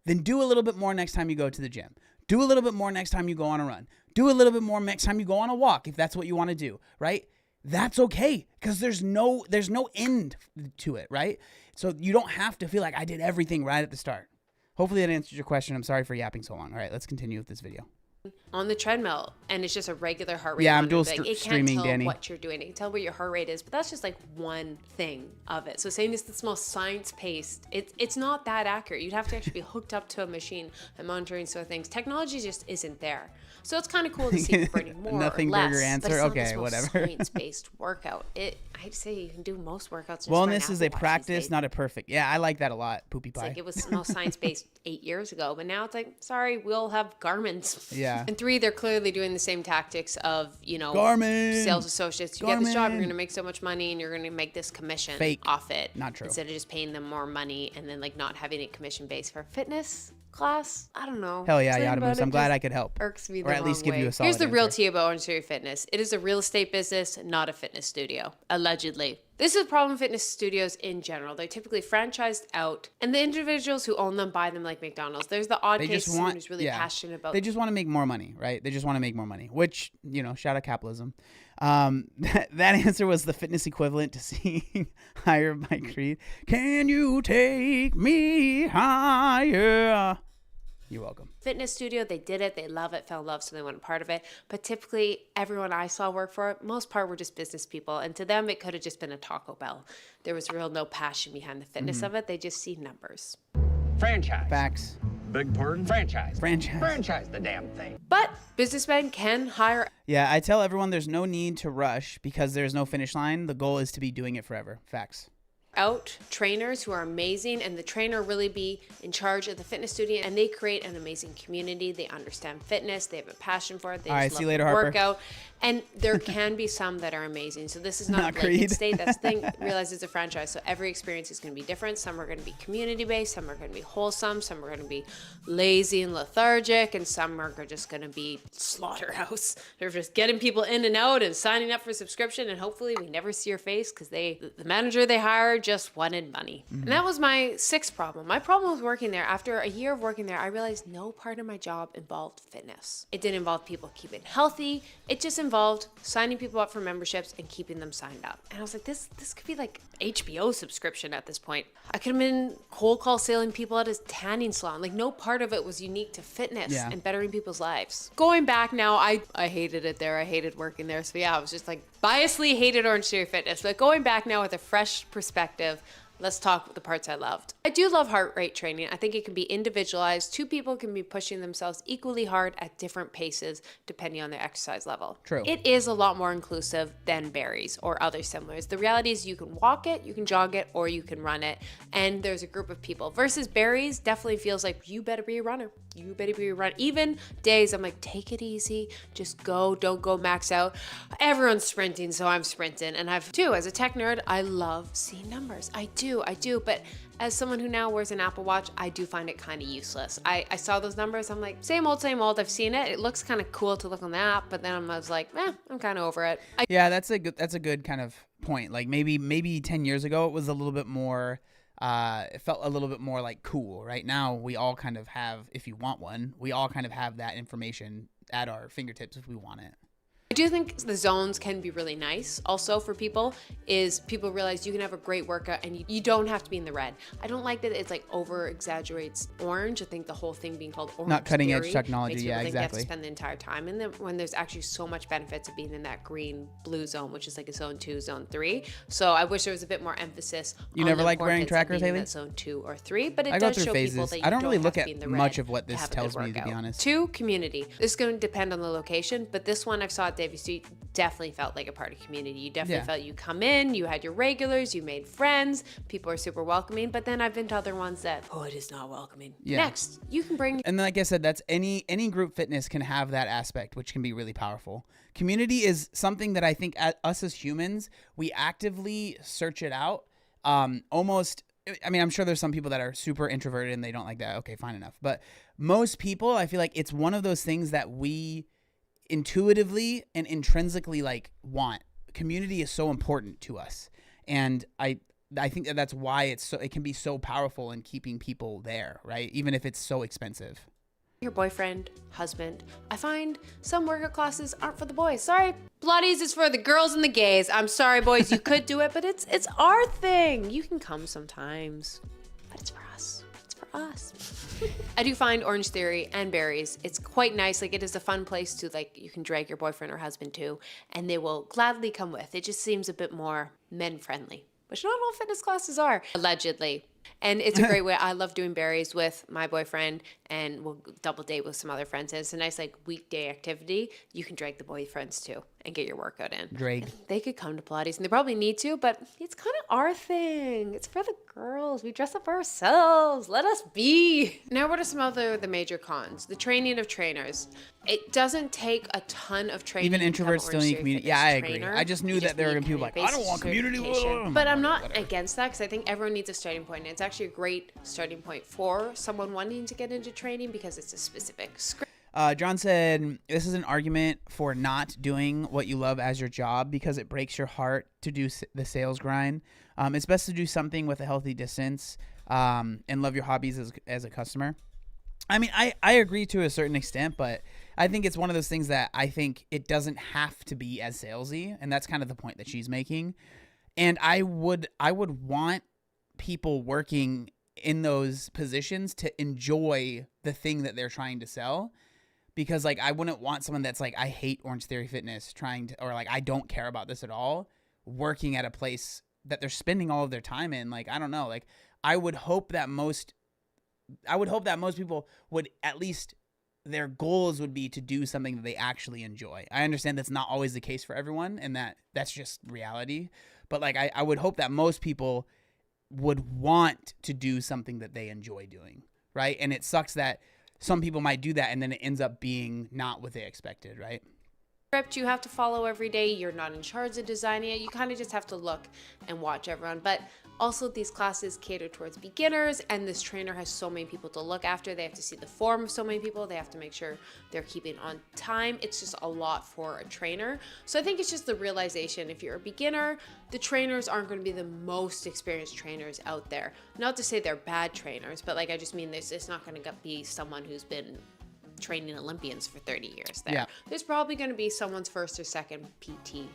Then do a little bit more next time you go to the gym. Do a little bit more next time you go on a run. Do a little bit more next time you go on a walk, if that's what you want to do, right? That's okay, because there's no end to it, right? So you don't have to feel like I did everything right at the start. Hopefully that answers your question. I'm sorry for yapping so long. All right, let's continue with this video. On the treadmill, and it's just a regular heart rate. Yeah, I'm monitor. dual Like, it streaming, can't tell Danny. what you're doing. It can tell what your heart rate is, but that's just like one thing of it. So saying this is the most science-paced, it's not that accurate. You'd have to actually be hooked up to a machine and monitoring sort of things. Technology just isn't there. So it's kind of cool to see if burning more Nothing or less. burger answer? But it's not Okay, this most whatever. science-based workout. I'd say you can do most workouts. Just Wellness for an is a Apple Watch these practice, days. not a perfect. Yeah, I like that a lot, Poopy It's Pie. like it was the most science-based 8 years ago, but now it's like, sorry, we'll have Garmin's. Yeah. And 3, they're clearly doing the same tactics of, Garmin. sales associates. You get this job, Garmin. you're going to make so much money and you're going to make this commission Fake. off it. Not true. Instead of just paying them more money and then like not having it commission based for fitness class. I don't know. Hell yeah, Something Yada about Moose. it I'm glad just I could help. Irks me Or the at least wrong give way. you a solid Here's the real answer. tea about Orange Theory Fitness. It is a real estate business, not a fitness studio, allegedly. This is a problem with fitness studios in general. They're typically franchised out, and the individuals who own them buy them like McDonald's. There's the odd case of someone who's really passionate about. They just want to make more money, right? They just want to make more money, which, shout out capitalism. That answer was the fitness equivalent to seeing Higher by Creed. Can you take me higher? You're welcome. Fitness studio, they did it, they love it, fell in love, so they want a part of it. But typically, everyone I saw work for it, most part were just business people. And to them, it could have just been a Taco Bell. There was real no passion behind the fitness of it. They just see numbers. Franchise. Facts. Big pardon? Franchise. Franchise. Franchise the damn thing. But businessmen can hire. Yeah, I tell everyone there's no need to rush because there's no finish line. The goal is to be doing it forever. Facts. Out trainers who are amazing, and the trainer really be in charge of the fitness studio, and they create an amazing community. They understand fitness, they have a passion for it, they All right, just see you love later, the Harper. workout. And there can be some that are amazing. So this is not Not a blanket Creed. state. That's the thing. Realize it's a franchise. So every experience is going to be different. Some are going to be community-based. Some are going to be wholesome. Some are going to be lazy and lethargic. And some are just going to be slaughterhouse. They're just getting people in and out and signing up for subscription. And hopefully we never see your face because the manager they hired just wanted money. And that was my 6th problem. My problem with working there. After a year of working there, I realized no part of my job involved fitness. It didn't involve people keeping healthy. It just involved signing people up for memberships and keeping them signed up. And I was like, this could be like HBO subscription at this point. I could have been cold call sailing people at his tanning salon. Like no part of it was unique to fitness and bettering people's lives. Going back now, I hated it there. I hated working there. So yeah, I was just like biasly hated Orange Theory Fitness. But going back now with a fresh perspective, let's talk about the parts I loved. I do love heart rate training. I think it can be individualized. 2 people can be pushing themselves equally hard at different paces depending on their exercise level. True. It is a lot more inclusive than berries or other similars. The reality is you can walk it, you can jog it, or you can run it. And there's a group of people. Versus berries definitely feels like you better be a runner. You better be a runner. Even days I'm like, take it easy. Just go. Don't go max out. Everyone's sprinting, so I'm sprinting. And I've too, as a tech nerd, I love seeing numbers. I do. But as someone who now wears an Apple Watch, I do find it kind of useless. I saw those numbers. I'm like, same old, same old. I've seen it. It looks kind of cool to look on the app, but then I was like, I'm kind of over it. Yeah, that's a good kind of point. Like maybe 10 years ago, it was a little bit more, it felt a little bit more like cool. Right now, we all kind of have, if you want one, we all kind of have that information at our fingertips if we want it. I do think the zones can be really nice also for people, is people realize you can have a great workout and you don't have to be in the red. I don't like that it's like over exaggerates orange. I think the whole thing being called orange Not cutting edge theory technology, makes people yeah, think exactly. They have to spend the entire time in them when there's actually so much benefits of being in that green blue zone, which is like a zone 2, zone 3. So I wish there was a bit more emphasis. You on never the liked wearing importance of trackers, being in Haley? that zone 2 or 3, but it I go does through show phases. people that you I don't really have look to at be in the much red of what to this have a good tells me, to be workout. honest. 2, community. This is going to depend on the location, but this one I saw at Davie Street definitely felt like a part of community. You definitely felt you come in, you had your regulars, you made friends, people are super welcoming, but then I've been to other ones that, it is not welcoming. Yeah. Next, you can bring... And like I said, that's any group fitness can have that aspect, which can be really powerful. Community is something that I think us as humans, we actively search it out. Almost, I mean, I'm sure there's some people that are super introverted and they don't like that. Okay, fine enough. But most people, I feel like it's one of those things that we intuitively and intrinsically like want. Community is so important to us, and I think that's why it can be so powerful in keeping people there, right? Even if it's so expensive. Your boyfriend, husband. I find some workout classes aren't for the boys. Sorry, Pilates is for the girls and the gays. I'm sorry, boys, you could do it, but it's our thing. You can come sometimes, but it's for us. It's for us. I do find Orange Theory and Berries, it's quite nice. Like, it is a fun place to, like, you can drag your boyfriend or husband to, and they will gladly come with. It just seems a bit more men-friendly, which not all fitness classes are, allegedly. And it's a great way. I love doing berries with my boyfriend, and we'll double date with some other friends. And it's a nice like weekday activity. You can drag the boyfriends too and get your workout in. Drag. They could come to Pilates, and they probably need to, but it's kind of our thing. It's for the girls. We dress up for ourselves. Let us be. Now, what are some other the major cons? The training of trainers. It doesn't take a ton of training. Even to become introverts an still need Orangetheory community. Fitness Yeah, I agree. trainer. I just knew that there were going to be people like, I don't want community. But I'm not against that, because I think everyone needs a starting point. And it's actually a great starting point for someone wanting to get into training, because it's a specific script. John said, this is an argument for not doing what you love as your job because it breaks your heart to do the sales grind. It's best to do something with a healthy distance and love your hobbies as a customer. I mean, I agree to a certain extent, but I think it's one of those things that I think it doesn't have to be as salesy, and that's kind of the point that she's making. And I would want people working in those positions to enjoy the thing that they're trying to sell. Because, like, I wouldn't want someone that's like, I hate Orange Theory Fitness or like, I don't care about this at all, working at a place that they're spending all of their time in. Like, I don't know. Like, I would hope that most people would, at least their goals would be to do something that they actually enjoy. I understand that's not always the case for everyone, and that's just reality. But, like, I would hope that most people would want to do something that they enjoy doing, right? And it sucks that some people might do that and then it ends up being not what they expected, right? Script you have to follow every day. You're not in charge of designing it. You kind of just have to look and watch everyone. But also, these classes cater towards beginners, and this trainer has so many people to look after. They have to see the form of so many people. They have to make sure they're keeping on time. It's just a lot for a trainer. So I think it's just the realization, if you're a beginner, the trainers aren't going to be the most experienced trainers out there. Not to say they're bad trainers, but like, I just mean it's not going to be someone who's been training Olympians for 30 years there. Yeah. There's probably going to be someone's first or second PT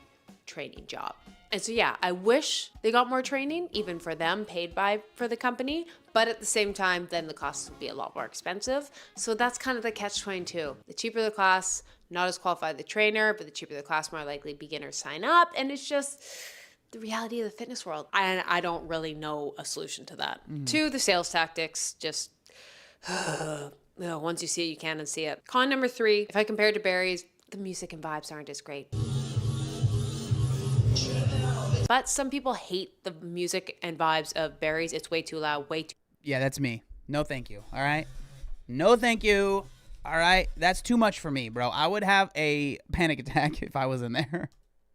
training job. And so, yeah, I wish they got more training, even for them, paid for the company. But at the same time, then the costs would be a lot more expensive. So that's kind of the catch-22. The cheaper the class, not as qualified the trainer, but the cheaper the class, more likely beginners sign up. And it's just the reality of the fitness world. And I don't really know a solution to that. Two, the sales tactics, just once you see it, you can't unsee it. Con number 3, if I compare it to berries, the music and vibes aren't as great. But some people hate the music and vibes of berries. It's way too loud, way too... Yeah, that's me. No, thank you. All right? No, thank you. All right? That's too much for me, bro. I would have a panic attack if I was in there.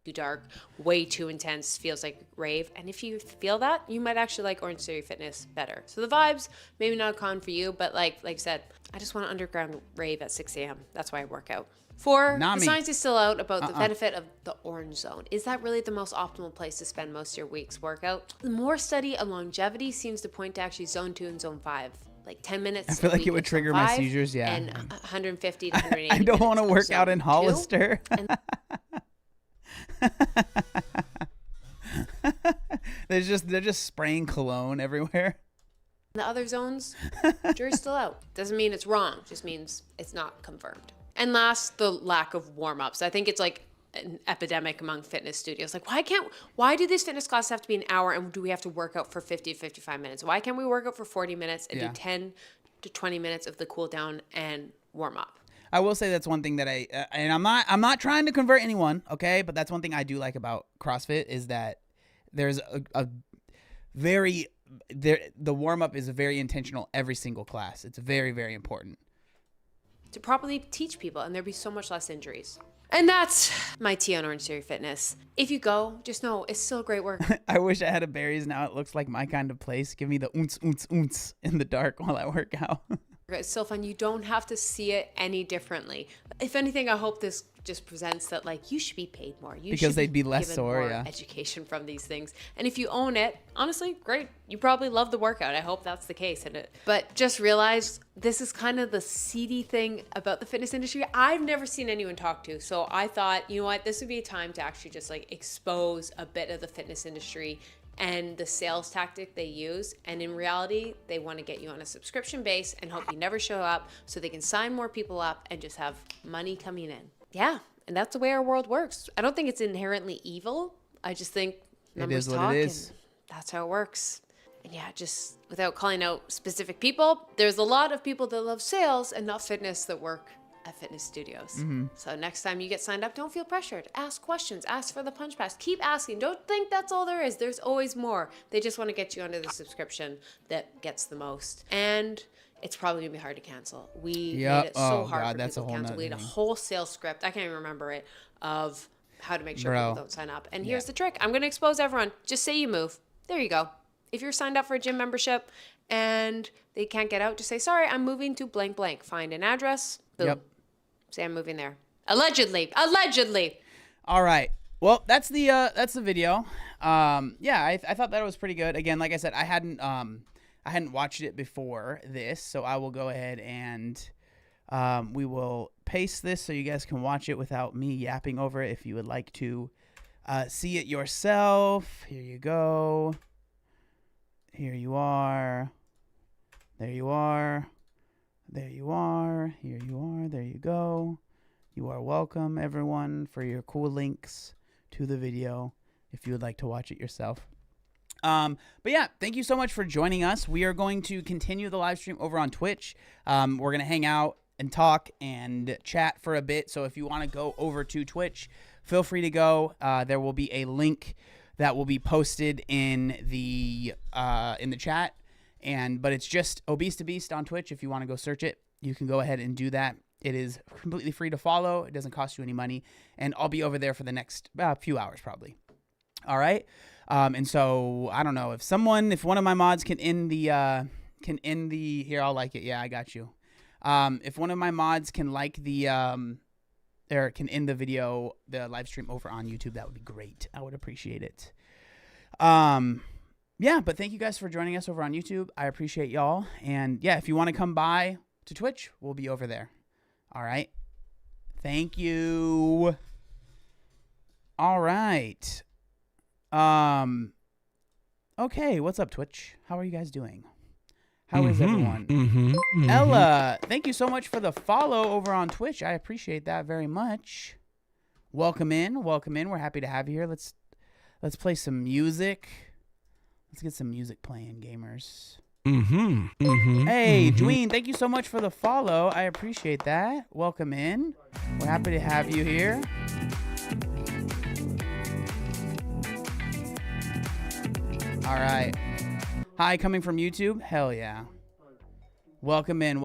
Too dark, way too intense, feels like rave. And if you feel that, you might actually like Orange Theory Fitness better. So the vibes, maybe not a con for you, but like I said, I just want an underground rave at 6 a.m. That's why I work out. 4, the science is still out about the benefit of the orange zone. Is that really the most optimal place to spend most of your week's workout? The more study on longevity seems to point to actually zone 2 and zone 5. Like 10 minutes. I feel like it would trigger my seizures, yeah. And 150 to 180 I don't want to work out in Hollister. They're just spraying cologne everywhere. The other zones, jury's still out. Doesn't mean it's wrong, just means it's not confirmed. And last, the lack of warm-ups. I think it's like an epidemic among fitness studios. Like, why do these fitness classes have to be an hour, and do we have to work out for 50 to 55 minutes? Why can't we work out for 40 minutes and do 10 to 20 minutes of the cool down and warm up? I will say that's one thing that and I'm not trying to convert anyone, okay? But that's one thing I do like about CrossFit is that there's the warm up is very intentional every single class. It's very, very important to properly teach people, and there'd be so much less injuries. And that's my tea on Orange Theory Fitness. If you go, just know it's still great work. I wish I had a berries now. It looks like my kind of place. Give me the oonce in the dark while I work out. It's so fun. You don't have to see it any differently. If anything, I hope this just presents that, like, you should be paid more. Because they'd be less sore, more education from these things. And if you own it, honestly, great. You probably love the workout. I hope that's the case. But just realize this is kind of the seedy thing about the fitness industry I've never seen anyone talk to. So I thought, you know what, this would be a time to actually just like expose a bit of the fitness industry and the sales tactic they use. And in reality, they want to get you on a subscription base and hope you never show up so they can sign more people up and just have money coming in. Yeah, and that's the way our world works. I don't think it's inherently evil. I just think numbers talk, and that's how it works. And yeah, just without calling out specific people, there's a lot of people that love sales and not fitness that work at fitness studios. So next time you get signed up, don't feel pressured. Ask questions. Ask for the punch pass. Keep asking. Don't think that's all there is. There's always more. They just want to get you under the subscription that gets the most. And it's probably going to be hard to cancel. We made it so hard for people to cancel. We had a whole sales script. I can't even remember it, of how to make sure people don't sign up. And here's the trick. I'm going to expose everyone. Just say you move. There you go. If you're signed up for a gym membership and they can't get out, just say, sorry, I'm moving to blank blank. Find an address. Boom. Yep. Say I'm moving there. Allegedly. Allegedly. All right. Well, that's the video. I thought that was pretty good. Again, like I said, I hadn't watched it before this, so I will go ahead and we will paste this so you guys can watch it without me yapping over it if you would like to see it yourself. Here you go. Here you are. There you are. There you are. Here you are. There you go. You are welcome, everyone, for your cool links to the video if you would like to watch it yourself. But yeah, thank you so much for joining us. We are going to continue the live stream over on Twitch. We're going to hang out and talk and chat for a bit. So if you want to go over to Twitch, feel free to go. There will be a link that will be posted in the chat. But it's just Obese to Beast on Twitch. If you want to go search it, you can go ahead and do that. It is completely free to follow. It doesn't cost you any money. And I'll be over there for the next few hours probably. All right. And so I don't know if one of my mods can end the here, I'll like it. Yeah, I got you. If one of my mods can like or can end the video, the live stream over on YouTube, that would be great. I would appreciate it. Yeah, but thank you guys for joining us over on YouTube. I appreciate y'all. And yeah, if you want to come by to Twitch, we'll be over there. All right. Thank you. All right. Okay, what's up, Twitch? How are you guys doing? How is everyone? Ella, thank you so much for the follow over on Twitch. I appreciate that very much. Welcome in. Welcome in. We're happy to have you here. Let's play some music. Let's get some music playing, gamers. Hey, Dwayne, thank you so much for the follow. I appreciate that. Welcome in. We're happy to have you here. All right. Hi, coming from YouTube? Hell yeah. Welcome in.